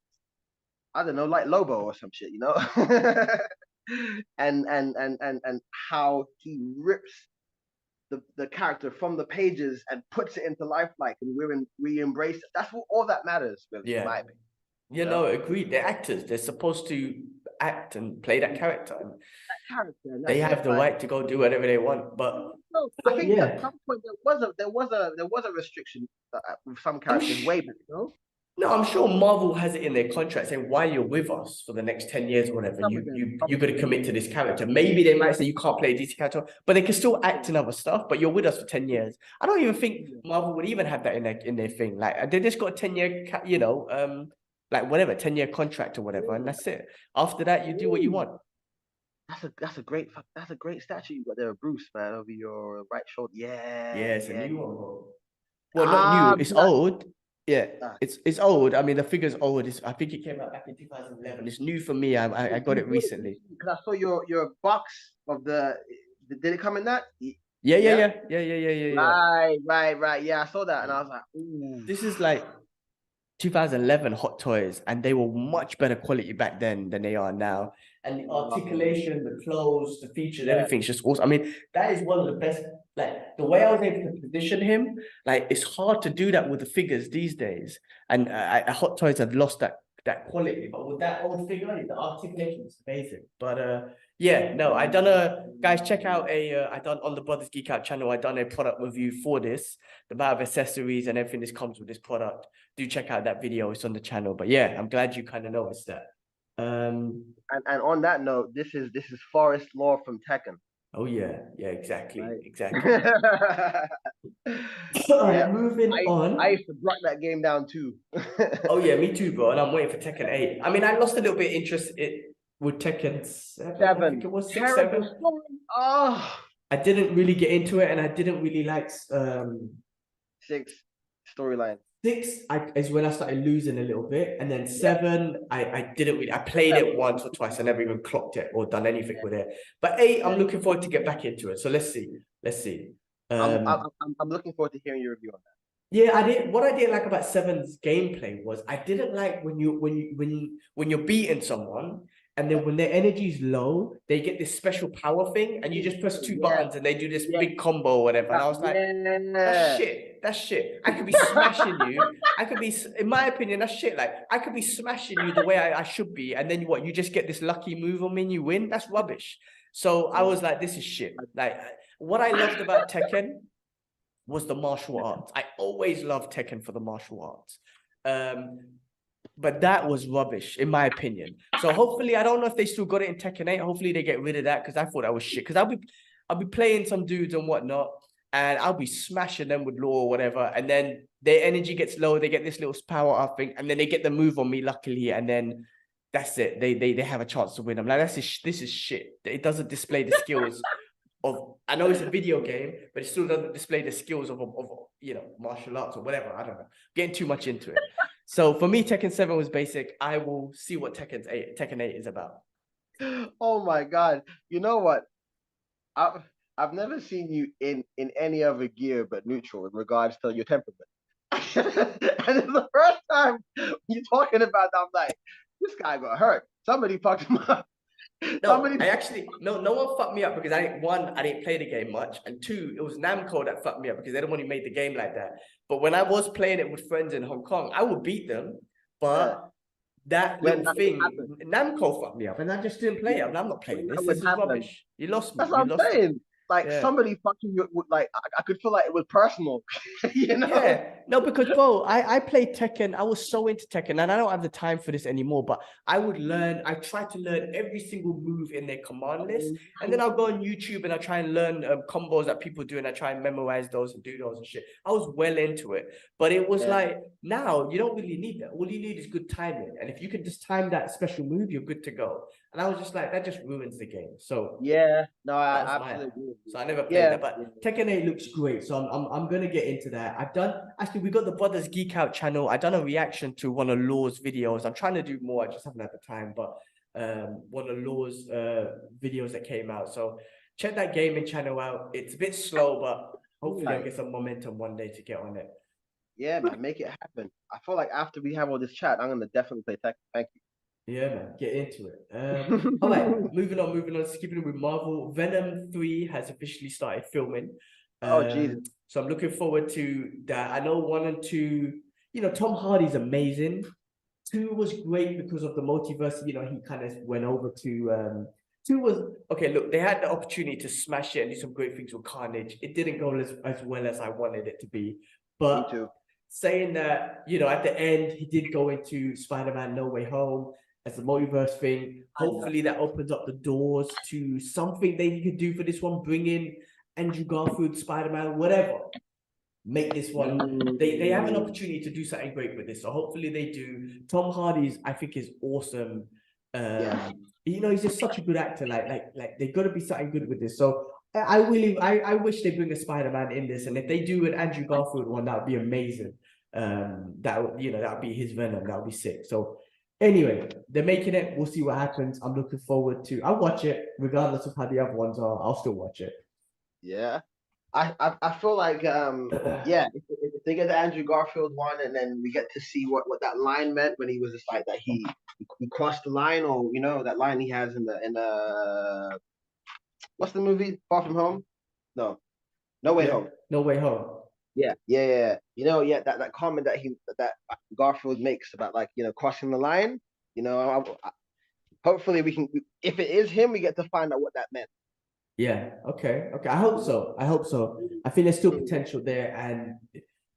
I don't know, like Lobo or some shit, you know? and how he rips the character from the pages and puts it into life, like, and we embrace it. That's what all that matters, really, in my opinion. Yeah, no, agreed. They're actors. They're supposed to act and play that character. They have the right to go do whatever they want. But I think at some point there was a restriction with some characters way back, no? No, I'm sure Marvel has it in their contract saying, while you're with us for the next 10 years or whatever, you're going to commit to this character. Maybe they might say you can't play a DC character, but they can still act in other stuff, but you're with us for 10 years. I don't even think Marvel would even have that in their thing. Like, they just got a 10-year, like whatever, 10-year contract or whatever, and that's it. After that, you do what you want. That's a great statue you got there, Bruce, man, over your right shoulder. Yeah. Yeah, it's a new one, bro. Well, not new. It's old. Yeah, it's old. I mean, the figure's old. I think it came out back in 2011. It's new for me. I got it recently. Because I saw your box of the. Did it come in that? Yeah. Right. Yeah, I saw that and I was like, ooh. This is like 2011 Hot Toys, and they were much better quality back then than they are now. And the articulation, the clothes, the features, everything's just awesome. I mean, that is one of the best like the way I was able to position him, like it's hard to do that with the figures these days. And Hot Toys have lost that quality, but with that old figure, the articulation is amazing. But yeah, no, I done guys, check out I done on the Brothers Geek Out channel. I done a product review for this, the amount of accessories and everything that comes with this product. Do check out that video. It's on the channel. But yeah, I'm glad you kind of noticed that. And on that note, this is Forest Law from Tekken. Oh yeah, exactly, Right. exactly. All right, moving on. I used to block that game down too. Oh yeah, me too, bro. And I'm waiting for Tekken 8. I mean, I lost a little bit of interest with Tekken 7. I think it was 6, 7. Oh, I didn't really get into it, and I didn't really like 6 storyline. 6 is when I started losing a little bit, and then 7, I didn't really. I played it once or twice. I never even clocked it or done anything with it. But 8, I'm looking forward to get back into it. So let's see. I'm looking forward to hearing your review on that. Yeah, what I didn't like about 7's gameplay was I didn't like when you're beating someone, and then when their energy is low, they get this special power thing, and you just press 2 buttons and they do this big combo or whatever. And I was like, that's shit. That's shit. I could be smashing you. I could be, in my opinion, that's shit. Like, I could be smashing you the way I should be, and then you just get this lucky move on me and you win? That's rubbish. So I was like, this is shit. Like, what I loved about Tekken was the martial arts. I always loved Tekken for the martial arts. But that was rubbish, in my opinion. So hopefully, I don't know if they still got it in Tekken 8. Hopefully they get rid of that, because I thought that was shit. Because I'll be playing some dudes and whatnot, and I'll be smashing them with law or whatever. And then their energy gets low, they get this little power up thing, and then they get the move on me, luckily, and then that's it. They have a chance to win. I'm like, this is shit. It doesn't display the skills of, I know it's a video game, but it still doesn't display the skills of martial arts or whatever. I don't know. Getting too much into it. So for me, Tekken 7 was basic. I will see what Tekken 8 is about. Oh my God. You know what? I've never seen you in any other gear but neutral in regards to your temperament. And it's the first time you're talking about that, I'm like, this guy got hurt. Somebody fucked him up. No, no one fucked me up, because I didn't play the game much, and 2, it was Namco that fucked me up, because they're the one who made the game like that. But when I was playing it with friends in Hong Kong, I would beat them, but that little thing, Namco fucked me up, and I just didn't play it. I'm not playing this. This is rubbish. You lost me. That's what I'm saying. Like, somebody fucking you would, like, I could feel like it was personal. You know? Yeah. No, because bro, I played Tekken. I was so into Tekken, and I don't have the time for this anymore. But I tried to learn every single move in their command list, and then I'll go on YouTube and I try and learn combos that people do, and I try and memorize those and do those and shit. I was well into it, but it was like, now you don't really need that. All you need is good timing, and if you can just time that special move, you're good to go. And I was just like, that just ruins the game. So yeah, no, I absolutely agree. So I never played that, but Tekken 8 looks great. So I'm gonna get into that. We got the Brothers Geek Out channel. I've done a reaction to one of Law's videos. I'm trying to do more. I just haven't had the time, but one of Law's videos that came out. So check that gaming channel out. It's a bit slow, but hopefully I'll get some momentum one day to get on it. Yeah, man, make it happen. I feel like after we have all this chat, I'm gonna definitely play Tekken. Thank you. Yeah, man, get into it. All right, moving on. Skipping with Marvel. Venom 3 has officially started filming. Oh, Jesus. So I'm looking forward to that. I know 1 and 2, Tom Hardy's amazing. 2 was great because of the multiverse. He kind of went over to 2 was okay. Look, they had the opportunity to smash it and do some great things with Carnage. It didn't go as well as I wanted it to be. But Me too. Saying that, at the end, he did go into Spider-Man No Way Home as a multiverse thing. Hopefully that opens up the doors to something they could do for this one. Bring in Andrew Garfield, Spider-Man, whatever. Make this one. They have an opportunity to do something great with this. So hopefully they do. Tom Hardy, I think, is awesome. He's just such a good actor. Like they've got to be something good with this. So I wish they bring a Spider-Man in this. And if they do an Andrew Garfield one, that would be amazing. That would be his Venom. That would be sick. So anyway, they're making it. We'll see what happens. I'm looking forward to. I'll watch it regardless of how the other ones are. I'll still watch it. Yeah, I feel like if they get the Andrew Garfield one, and then we get to see what that line meant when he was just like that he crossed the line, or that line he has in the what's the movie Far From Home? No, No Way Yeah, Home. No Way Home. Yeah. That comment that Garfield makes about like crossing the line. Hopefully we can. If it is him, we get to find out what that meant. Yeah. Okay. Okay. I hope so. I hope so. I think there's still potential there, and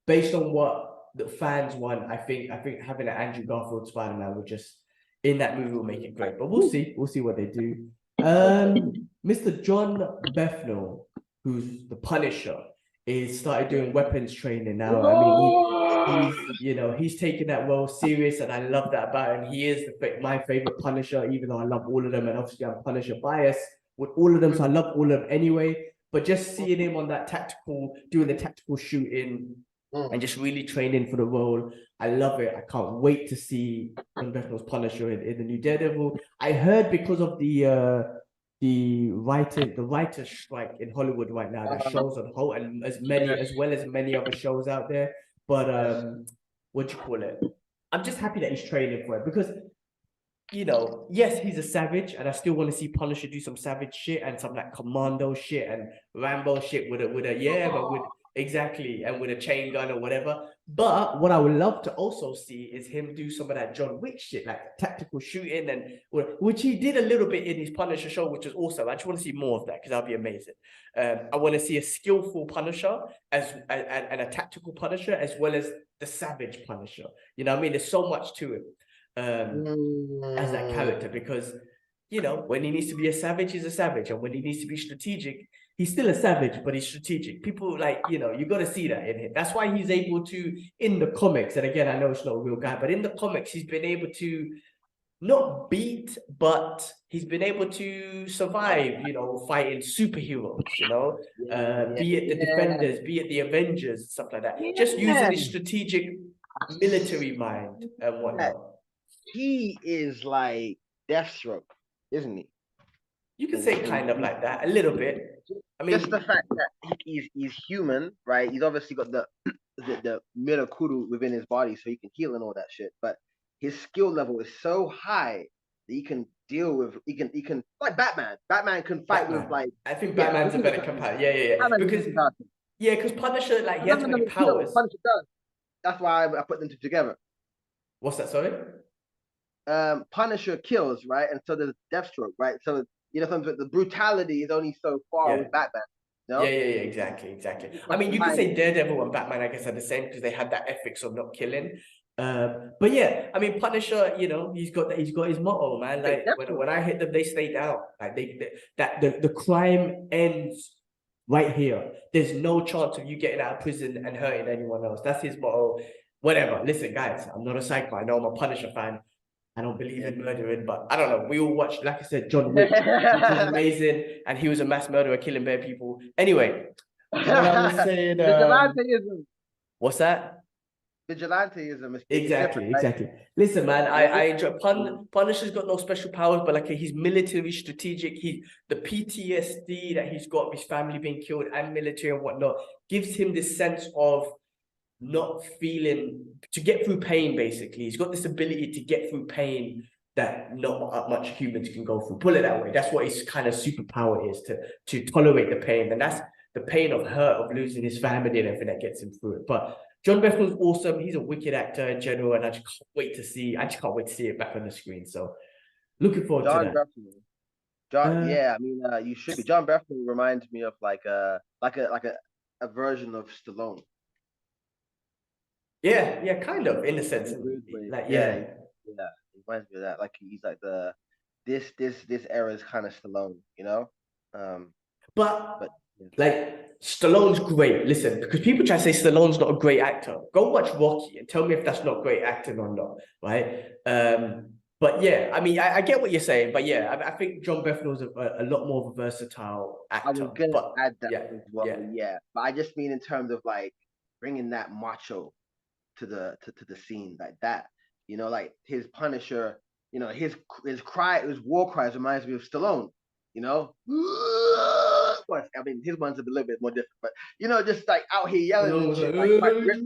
based on what the fans want, I think having an Andrew Garfield Spider-Man would just in that movie will make it great. But we'll see. We'll see what they do. Mr. Jon Bernthal, who's the Punisher, is started doing weapons training now. I mean, he's taking that role serious, and I love that about him. He is my favorite Punisher, even though I love all of them, and obviously I'm Punisher biased with all of them, so I love all of them anyway. But just seeing him on that doing the tactical shooting and just really training for the role, I love it. I can't wait to see Jon Bernthal's Punisher in the new Daredevil. I heard because of the writer's strike in Hollywood right now, that shows on hold, and as well as many other shows out there. But what do you call it? I'm just happy that he's training for it because yes, he's a savage, and I still want to see Punisher do some savage shit and some like commando shit and Rambo shit with exactly, and with a chain gun or whatever. But what I would love to also see is him do some of that John Wick shit, like tactical shooting, and which he did a little bit in his Punisher show, which was awesome. I just want to see more of that because that'd be amazing. I want to see a skillful Punisher and a tactical Punisher as well as the savage Punisher. You know what I mean? There's so much to him. As that character, because when he needs to be a savage, he's a savage, and when he needs to be strategic, he's still a savage, but he's strategic. People you got to see that in him. That's why he's able to, in the comics, and again, I know it's not a real guy, but in the comics, he's been able to not beat, but he's been able to survive, fighting superheroes, be it the Defenders, be it the Avengers, stuff like that. Just using his strategic military mind and whatnot. He is like Deathstroke, isn't he? You can say kind of like that, a little bit. I mean, just the fact that he's human, right? He's obviously got the Mirakuru within his body, so he can heal and all that shit. But his skill level is so high that he can deal with. He can like Batman. Batman can fight with like. I think Batman's a better comparison. Yeah. Because Punisher, like, he has many powers. Punisher does. That's why I put them two together. What's that? Sorry. Punisher kills, right? And so there's Deathstroke, right? So the brutality is only so far with Batman. No? Yeah, exactly. I mean, you could say Daredevil and Batman, I guess, are the same because they had that ethics of not killing. But yeah, I mean, Punisher, he's got his motto, man. Like when I hit them, they stay down. Like the crime ends right here. There's no chance of you getting out of prison and hurting anyone else. That's his motto. Whatever. Listen, guys, I'm not a psycho. I know I'm a Punisher fan. I don't believe in murdering, but I don't know. We all watched, like I said, John Wick, which was amazing, and he was a mass murderer, killing bare people. Anyway, what I was saying, Vigilanteism. What's that? Vigilanteism. Exactly. Listen, man, I enjoy Punisher's got no special powers, but like he's military strategic. The PTSD that he's got, his family being killed and military and whatnot, gives him this sense of not feeling to get through pain. Basically, he's got this ability to get through pain that not much humans can go through. Put it that way. That's what his kind of superpower is, to tolerate the pain, and that's the pain of hurt of losing his family and everything that gets him through it. But Jon Bernthal's awesome. He's a wicked actor in general, and I just can't wait to see it back on the screen. So looking forward to that. Yeah, I mean, you should be. Jon Bernthal reminds me of like a version of Stallone. Yeah, kind of, in a sense. Like, yeah, it reminds me of that. Like he's like this era is kind of Stallone, But like Stallone's great. Listen, because people try to say Stallone's not a great actor. Go watch Rocky and tell me if that's not great acting or not, right? But yeah, I mean, I get what you're saying, but yeah, I think Jon Bernthal's a lot more of a versatile actor. I was gonna add that as well, but I just mean in terms of like bringing that macho to the scene like that, like his Punisher, his war cries reminds me of Stallone, I mean, his one's a little bit more different, but just like out here yelling and shit, like quite ripped.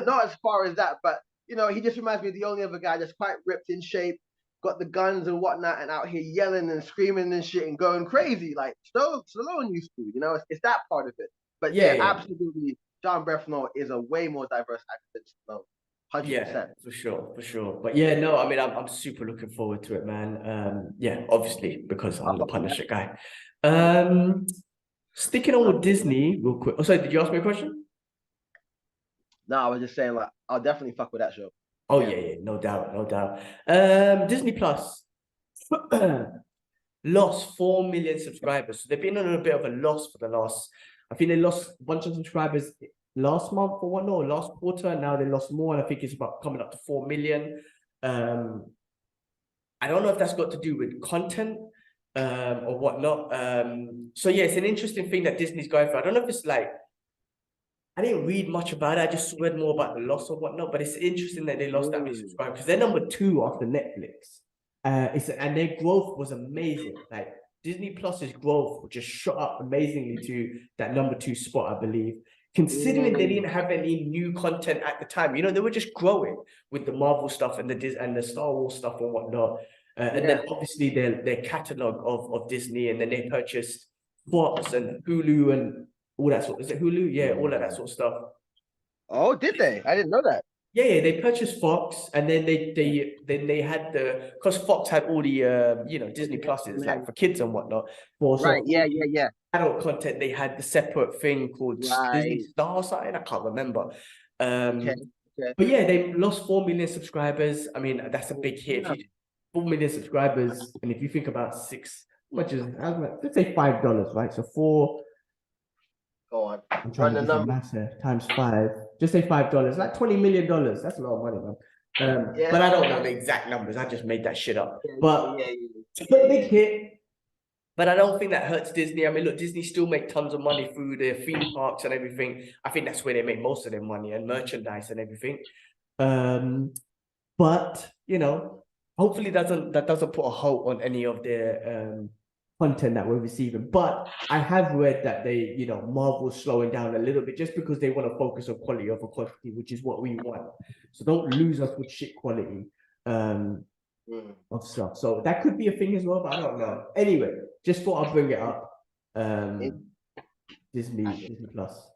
Not as far as that, but he just reminds me of the only other guy that's quite ripped in shape, got the guns and whatnot, and out here yelling and screaming and shit and going crazy like Stallone used to. You know, it's that part of it. But yeah, Yeah, absolutely, Jon Bernthal is a way more diverse actor than Stallone. 100%. yeah, for sure. But yeah, no, I mean, I'm super looking forward to it, man. Yeah, obviously because I'm the Punisher guy. Sticking on with Disney real quick. Oh, sorry, did you ask me a question? No, I was just saying like I'll definitely fuck with that show. Oh yeah, no doubt, no doubt. Disney Plus lost 4 million subscribers. So they've been on a bit of a loss for the last. I think they lost a bunch of subscribers last month or whatnot, or last quarter. And now they lost more, and I think it's about coming up to 4 million. I don't know if that's got to do with content or whatnot. So yeah, it's an interesting thing that Disney's going for. I don't know if it's like I didn't read much about it. I just read more about the loss or whatnot. But it's interesting that they lost that many subscribers because they're number 2 after Netflix. And their growth was amazing. Like Disney Plus's growth just shot up amazingly to that number 2 spot, I believe. Considering they didn't have any new content at the time, you know, they were just growing with the Marvel stuff and the Star Wars stuff and whatnot. And then obviously their catalog of Disney, and then they purchased Fox and Hulu and all that sort. Is it Hulu? Yeah, all of that sort of stuff. Oh, did they? I didn't know that. Yeah, they purchased Fox, and then they had because Fox had all the Disney Pluses like for kids and whatnot. Right. Yeah. Adult content. They had the separate thing called Disney Star or something. I can't remember. Okay. But yeah, they lost 4 million subscribers. I mean, that's a big hit. 4 million subscribers, and if you think about let's say $5, right? So four. Go on. I'm trying to do some maths here. Times 5. Just say $5. Like $20 million. That's a lot of money, man. But I don't know the exact numbers. I just made that shit up. But it's a big hit. But I don't think that hurts Disney. I mean, look, Disney still make tons of money through their theme parks and everything. I think that's where they make most of their money, and merchandise and everything. But hopefully that doesn't put a halt on any of their content that we're receiving. But I have read that they, Marvel's slowing down a little bit just because they want to focus on quality over quantity, which is what we want. So don't lose us with shit quality of stuff. So that could be a thing as well, but I don't know. Anyway, just thought I'd bring it up. Disney Plus.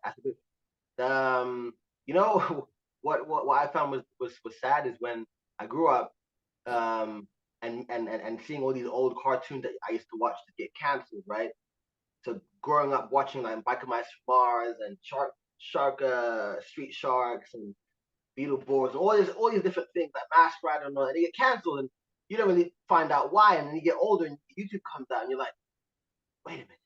You know what I found was sad is when I grew up and seeing all these old cartoons that I used to watch to get canceled, right? So growing up watching like Biker Mice from Mars and Street Sharks and Beetle Boards, all these different things like Mask Rider and all that, they get canceled and you don't really find out why. And then you get older and YouTube comes out and you're like, wait a minute,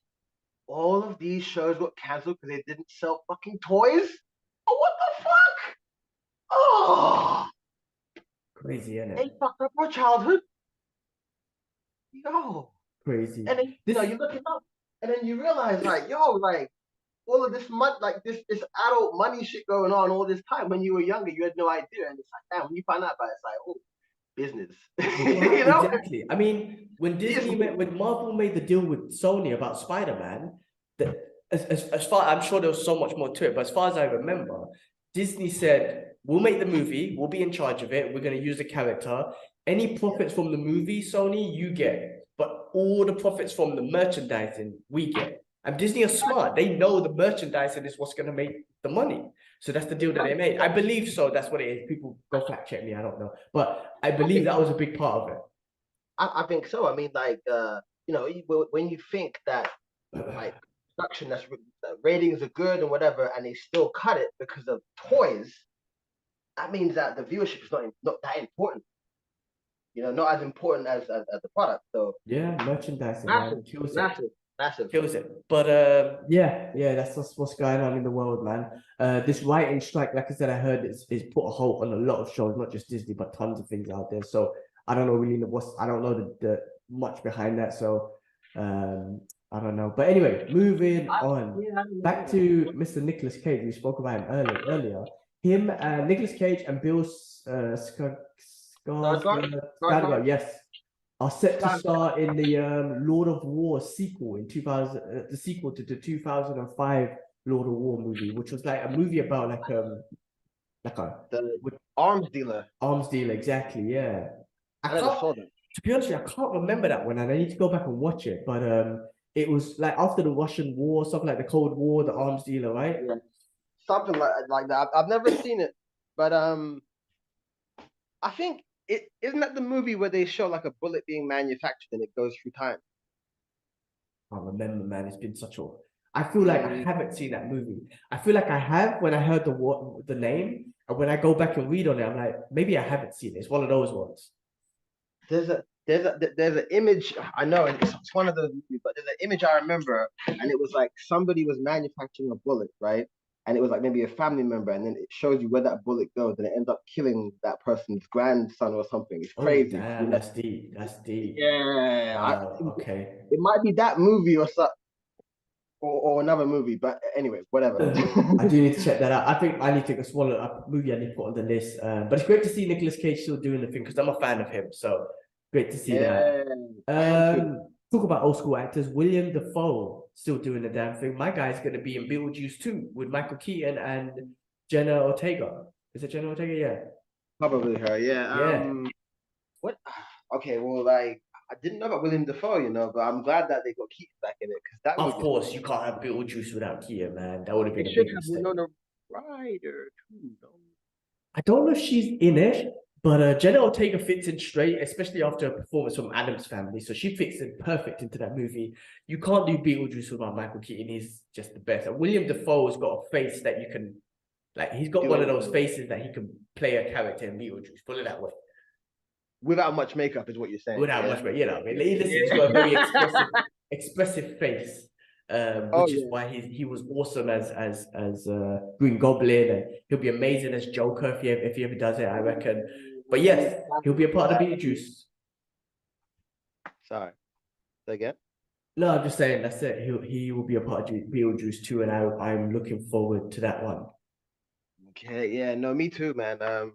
all of these shows got canceled because they didn't sell fucking toys? Oh, what the fuck? Oh, crazy, isn't it? They fucked up our childhood. Yo, crazy. And then you look it up, and then you realize like, like all of this money, like this adult money shit going on all this time. When you were younger, you had no idea, and it's like, damn, when you find out about it, it's like, oh, business. Exactly. I mean, when Marvel made the deal with Sony about Spider-Man, as far I'm sure there was so much more to it, but as far as I remember, Disney said, we'll make the movie, we'll be in charge of it, we're going to use the character. Any profits from the movie, Sony, you get. But all the profits from the merchandising, we get. And Disney are smart. They know the merchandising is what's going to make the money. So that's the deal that they made. I believe so. That's what it is. People go fact check me. I don't know. But I believe that was a big part of it. I think so. I mean, like, when you think that, like, production ratings are good and whatever, and they still cut it because of toys, that means that the viewership is not that important. Not as important as the product. So yeah, merchandising, massive kills it. But yeah, that's what's going on in the world, man. This writing strike, like I said, I heard is put a halt on a lot of shows, not just Disney, but tons of things out there. So I don't know really I don't know the much behind that. So I don't know. But anyway, moving on back to Mr. Nicolas Cage. We spoke about him earlier. Him, Nicolas Cage, and Bill Skarsgård, yes, are set to star in the Lord of War sequel in 2000. The sequel to the 2005 Lord of War movie, which was like a movie about the arms dealer. Arms dealer, exactly. Yeah, I never saw that. To be honest with you, I can't remember that one, and I need to go back and watch it. But it was like after the Russian War, something like the Cold War, the arms dealer, right? Yeah. Something like that. I've never seen it, but I think it isn't that the movie where they show like a bullet being manufactured and it goes through time. I can't remember, man. It's been such a. I feel like I haven't seen that movie. I feel like I have when I heard the name, and when I go back and read on it, I'm like, maybe I haven't seen it. It's one of those ones. There's an image. I know it's one of those movies, but there's an image I remember, and it was like somebody was manufacturing a bullet, right? And it was like maybe a family member, and then it shows you where that bullet goes, and it ends up killing that person's grandson or something. It's crazy. Damn, that's deep. That's deep. Yeah, Okay. it might be that movie or something, or another movie. But anyway, whatever. I do need to check that out. I think I need to swallow a movie I need to put on the list. But it's great to see Nicolas Cage still doing the thing because I'm a fan of him. So great to see that. Talk about old school actors. William Defoe still doing the damn thing. My guy's going to be in Beetlejuice 2 with Michael Keaton and Jenna Ortega. Is it Jenna Ortega? Yeah. Probably her. Yeah. What? Okay. Well, like I didn't know about William Defoe, but I'm glad that they got Keaton back in it because that. Of course, you can't have Beetlejuice without Keaton, man. That would have been a big mistake. Winona Ryder too. I don't know if she's in it. But Jenna Ortega fits in straight, especially after a performance from Addams Family. So she fits in perfect into that movie. You can't do Beetlejuice without Michael Keaton. He's just the best. And William Dafoe's got a face that you can, like, he's got one of those faces that he can play a character in Beetlejuice. Put it that way. Without much makeup is what you're saying. Without much makeup, I mean, he's got a very expressive face. Which is why he was awesome as Green Goblin, and he'll be amazing as Joker if he ever does it, I reckon. But yes, he'll be a part of Beetlejuice. Sorry. Say again? No, I'm just saying that's it. He will be a part of Beetlejuice too, and I'm looking forward to that one. Okay, yeah, no, me too, man. I'm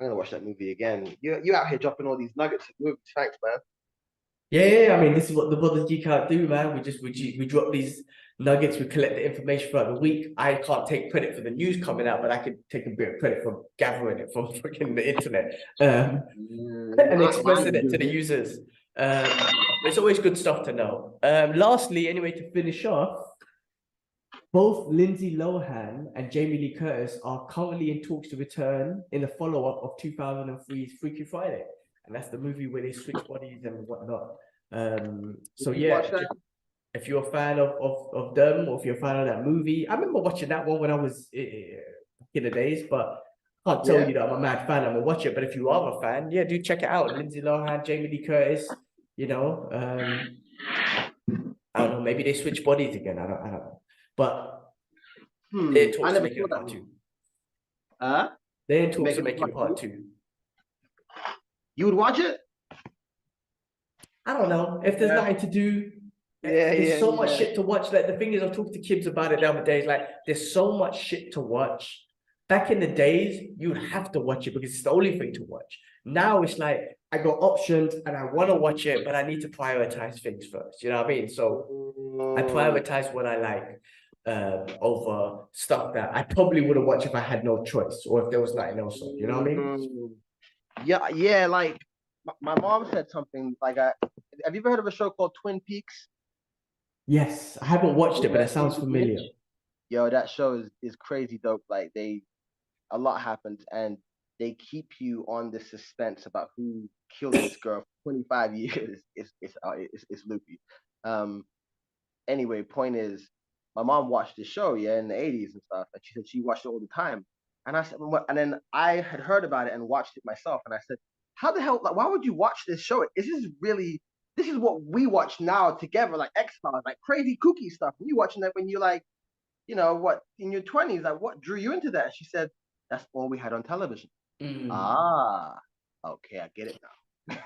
gonna watch that movie again. You out here dropping all these nuggets of movies, thanks, man. Yeah, I mean, this is what the Brothers Geek Out do, man. We drop these nuggets, we collect the information throughout the week. I can't take credit for the news coming out, but I can take a bit of credit for gathering it from freaking the internet and expressing it to the users. It's always good stuff to know. Lastly, anyway, to finish off, both Lindsay Lohan and Jamie Lee Curtis are currently in talks to return in the follow-up of 2003's Freaky Friday. And that's the movie where they switch bodies and whatnot. So yeah, if you're a fan of them, or if you're a fan of that movie, I remember watching that one when I was in the days, but I can't tell you that I'm a mad fan. I'm gonna watch it. But if you are a fan, yeah, do check it out. Lindsay Lohan, Jamie Lee Curtis. I don't know. Maybe they switch bodies again. I don't know. But they're talks to make it part 2. They're in talks to make it part 2. You would watch it? I don't know. If there's nothing to do, there's so much shit to watch. Like the thing is, I talked to kids about it the other day. Like there's so much shit to watch. Back in the days, you would have to watch it because it's the only thing to watch. Now it's like I got options and I want to watch it, but I need to prioritize things first. You know what I mean? So I prioritize what I like over stuff that I probably wouldn't watch if I had no choice or if there was nothing else on. You know what I mean? Yeah. Like my mom said something like, "Have you ever heard of a show called Twin Peaks?" Yes, I haven't watched it, but it sounds familiar. Yo, that show is crazy dope. Like a lot happens, and they keep you on the suspense about who killed this girl for 25 years. It's loopy. Anyway, point is, my mom watched the show, in the 80s and stuff, and she said she watched it all the time. And I said, and then I had heard about it and watched it myself, and I said, how the hell? Like, why would you watch this show? This is what we watch now together, like X-Files, like crazy kooky stuff. And you watching that when you're like, what, in your 20s, like what drew you into that? She said, that's all we had on television. Okay, I get it now.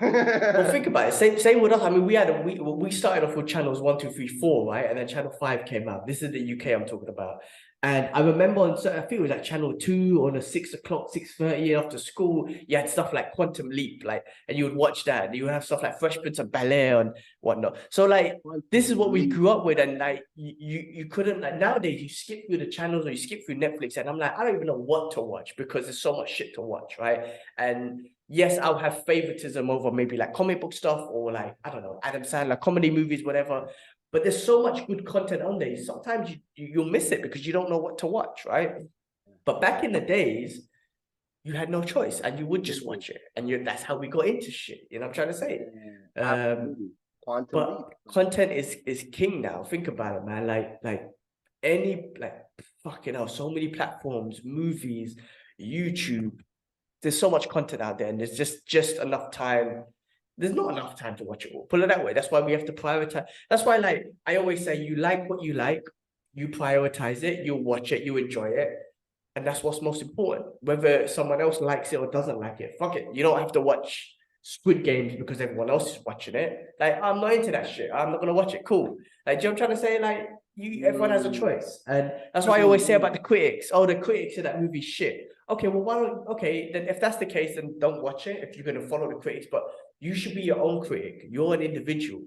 Well, think about it. Same with us. I mean, we started off with channels 1, 2, 3, 4, right? And then channel 5 came out. This is the UK I'm talking about. And I remember I think it was like channel 2 on a 6 o'clock, 6:30 after school. You had stuff like Quantum Leap, and you would watch that. And you would have stuff like Fresh Prince of Bel-Air and whatnot. So this is what we grew up with. And you couldn't, nowadays you skip through the channels or you skip through Netflix. And I'm like, I don't even know what to watch because there's so much shit to watch, right? And yes, I'll have favoritism over maybe like comic book stuff or like, I don't know, Adam Sandler, comedy movies, whatever. But there's so much good content on there. Sometimes you'll miss it because you don't know what to watch, right? But back in the days, you had no choice and you would just watch it. And that's how we got into shit. You know what I'm trying to say? Absolutely. Quantum leap. Content is king now. Think about it, man. Like any, like, fucking hell, so many platforms, movies, YouTube. There's so much content out there, and there's just enough time. There's not enough time to watch it all. Put it that way. That's why we have to prioritize. That's why, like, I always say, you like what you like, you prioritize it, you watch it, you enjoy it. And that's what's most important. Whether someone else likes it or doesn't like it, fuck it. You don't have to watch Squid Games because everyone else is watching it. Like, I'm not into that shit. I'm not gonna watch it. Cool. Like, do you know what I'm trying to say? Like, everyone has a choice. And that's why I always say about the critics. Oh, the critics of that movie shit. Okay, well, then if that's the case, then don't watch it if you're gonna follow the critics. But you should be your own critic. You're an individual.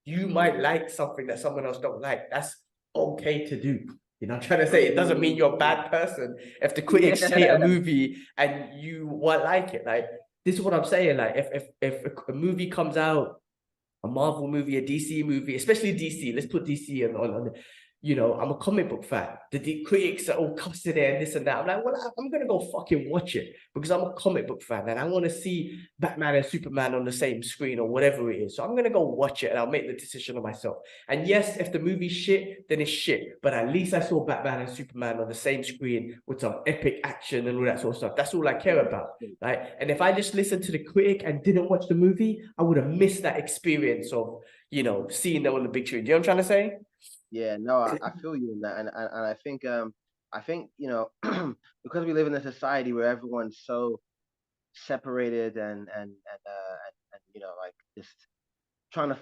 You might like something that someone else don't like. That's okay to do. You know what I'm trying to say? It doesn't mean you're a bad person if the critics hate a movie and you won't like it. Like, this is what I'm saying. Like, if a movie comes out, a Marvel movie, a DC movie, especially DC, let's put DC on. You know, I'm a comic book fan. The critics are all cussing it and this and that. I'm like, well, I'm gonna go fucking watch it because I'm a comic book fan and I want to see Batman and Superman on the same screen or whatever it is. So I'm gonna go watch it and I'll make the decision on myself. And yes, if the movie's shit, then it's shit. But at least I saw Batman and Superman on the same screen with some epic action and all that sort of stuff. That's all I care about, right? And if I just listened to the critic and didn't watch the movie, I would have missed that experience of, you know, seeing them on the big screen. Do you know what I'm trying to say? Yeah, no, I feel you in that, and I think you know, because we live in a society where everyone's so separated and you know, like, just trying to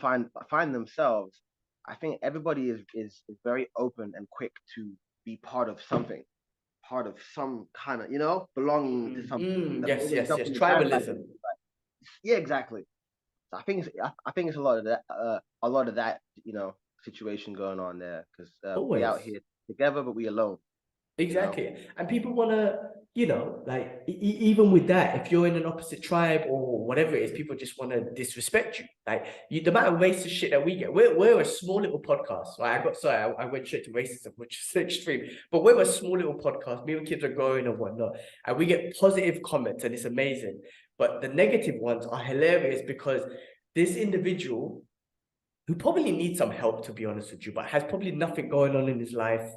find themselves. I think everybody is very open and quick to be part of something, part of some kind of, you know, belonging to something. Yes. Tribalism. Yeah, exactly. So I think it's a lot of that, you know, situation going on there because we out here together, but we alone. Exactly. You know? And people want to, you know, like, even with that, if you're in an opposite tribe or whatever it is, people just want to disrespect you. Like, the amount of racist shit that we get. We're a small little podcast. Right? I went straight to racism, which is extreme. But we're a small little podcast. Me and kids are growing and whatnot. And we get positive comments and it's amazing. But the negative ones are hilarious because this individual who probably needs some help, to be honest with you, but has probably nothing going on in his life,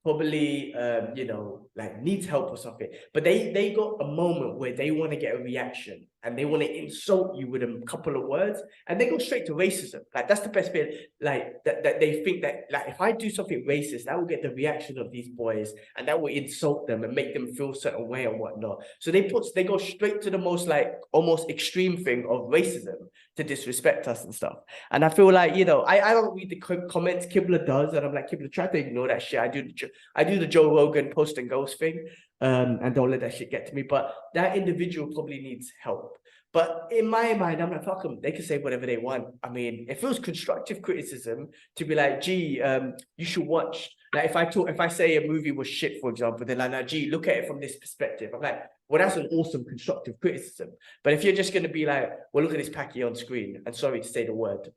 probably you know, like, needs help or something, but they got a moment where they want to get a reaction and they want to insult you with a couple of words and they go straight to racism. Like, that's the best bit. Like, that they think that, like, if I do something racist, that will get the reaction of these boys and that will insult them and make them feel a certain way and whatnot. So they go straight to the most, like, almost extreme thing of racism to disrespect us and stuff. And I feel like, you know, I don't read the comments. Kibla does, and I'm like, Kibla, try to ignore that shit. I do the Joe Rogan post and ghost thing, and don't let that shit get to me. But that individual probably needs help. But in my mind, I'm like, fuck them. They can say whatever they want. I mean, it feels constructive criticism to be like, gee, you should watch. Like, if I say a movie was shit, for example, they're like, no, gee, look at it from this perspective. I'm like, well, that's an awesome constructive criticism. But if you're just going to be like, well, look at this packy on screen, and sorry to say the word,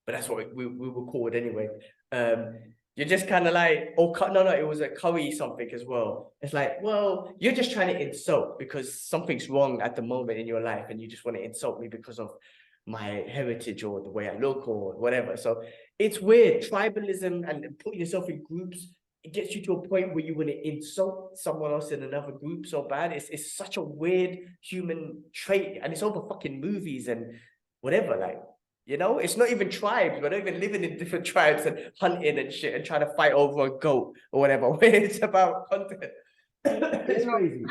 but that's what we record anyway. You're just kind of like, oh, no, it was a curry something as well. It's like, well, you're just trying to insult because something's wrong at the moment in your life and you just want to insult me because of my heritage or the way I look or whatever. So it's weird. Tribalism and putting yourself in groups, it gets you to a point where you want to insult someone else in another group so bad. It's such a weird human trait, and it's over fucking movies and whatever, like. You know, it's not even tribes. We're not even living in different tribes and hunting and shit and trying to fight over a goat or whatever. It's about content. It's crazy.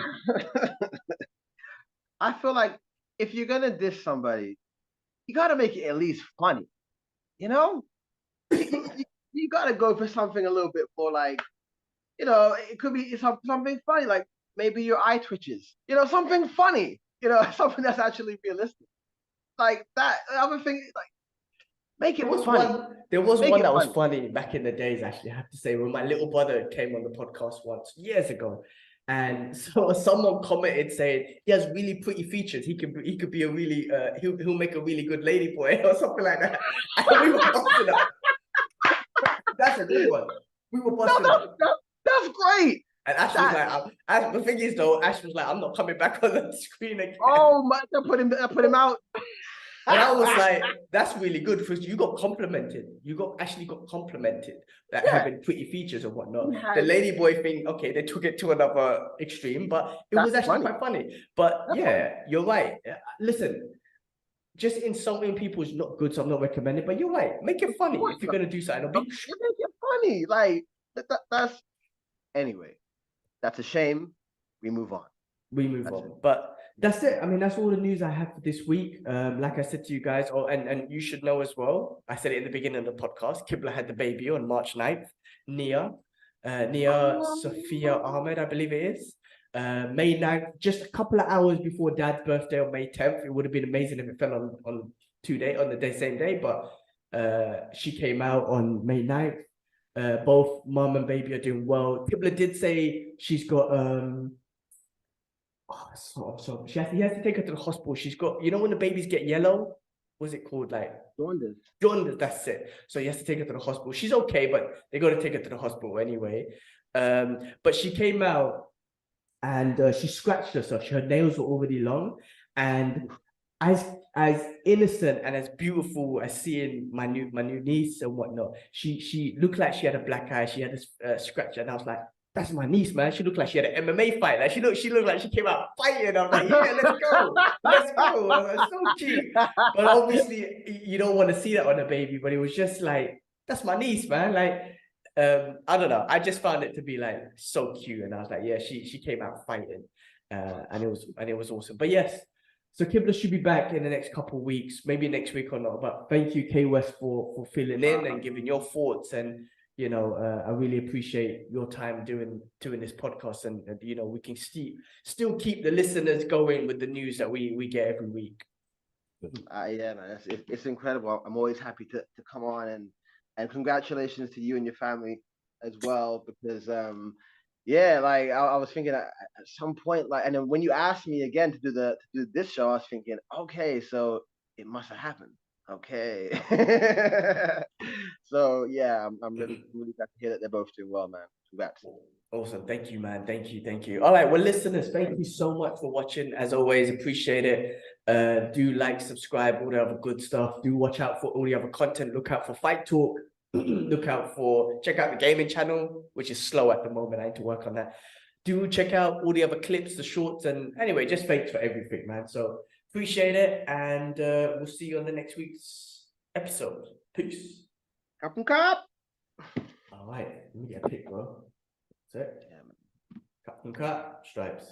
I feel like if you're gonna diss somebody, you gotta make it at least funny. You know, you gotta go for something a little bit more, like, you know, it could be something funny, like maybe your eye twitches. You know, something funny. You know, something that's actually realistic. Like that other thing, like, make it funny. There was one that was funny back in the days, actually, I have to say, when my little brother came on the podcast once, years ago. And so someone commented saying he has really pretty features. He could be a really he'll make a really good lady boy or something like that. And we were busting up. That's a good one. We were busting up. That's great. And Ash was like, the thing is though, Ash was like, I'm not coming back on the screen again. Oh my! I put him out. And I was like, that's really good because you got complimented. You actually got complimented that having pretty features and whatnot. The ladyboy thing, okay, they took it to another extreme, but it was actually quite funny. But you're right. Listen, just insulting people is not good, so I'm not recommending. But you're right. Make it funny if you're gonna do something. Make it funny. Like that's anyway. That's a shame. We move on. But that's it. I mean, that's all the news I have for this week. Like I said to you guys, and you should know as well, I said it in the beginning of the podcast, Kibla had the baby on March 9th. Nia Sophia Ahmed, I believe it is. May 9th, just a couple of hours before Dad's birthday on May 10th. It would have been amazing if it fell on the same day, but she came out on May 9th. Both mom and baby are doing well. Kibla did say she's got so he has to take her to the hospital. She's got, you know, when the babies get yellow, what's it called? Like jaundice, that's it. So he has to take her to the hospital. She's okay, but they got to take her to the hospital anyway. But she came out and she scratched herself. Her nails were already long, and as innocent and as beautiful as seeing my new niece and whatnot, she looked like she had a black eye. She had a scratch, and I was like, that's my niece, man. She looked like she had an MMA fight. Like she looked like she came out fighting. I was like, yeah, let's go. Let's go. I was like, so cute. But obviously you don't want to see that on a baby, but it was just like, that's my niece, man. Like, I don't know. I just found it to be like so cute. And I was like, yeah, she came out fighting. And it was awesome. But yes, so Kibla should be back in the next couple of weeks, maybe next week or not. But thank you, K West, for filling in and giving your thoughts. And you know, I really appreciate your time doing this podcast, and you know, we can still keep the listeners going with the news that we get every week. Yeah, man, it's incredible. I'm always happy to come on, and congratulations to you and your family as well, because like I was thinking at some point, like, and then when you asked me again to do this show, I was thinking, okay, so it must have happened. Okay. So yeah, I'm really glad to hear that they're both doing well, man. Congrats. Awesome. Thank you, man. Thank you. All right, well, listeners, thank you so much for watching. As always, appreciate it. Do like, subscribe, all the other good stuff. Do watch out for all the other content. Look out for Fight Talk. Check out the gaming channel, which is slow at the moment. I need to work on that. Do check out all the other clips, the shorts, and anyway, just thanks for everything, man. So appreciate it, and we'll see you on the next week's episode. Peace. Cup. All right, let me get a pick, bro. That's it. Yeah, man. Captain Cut, stripes.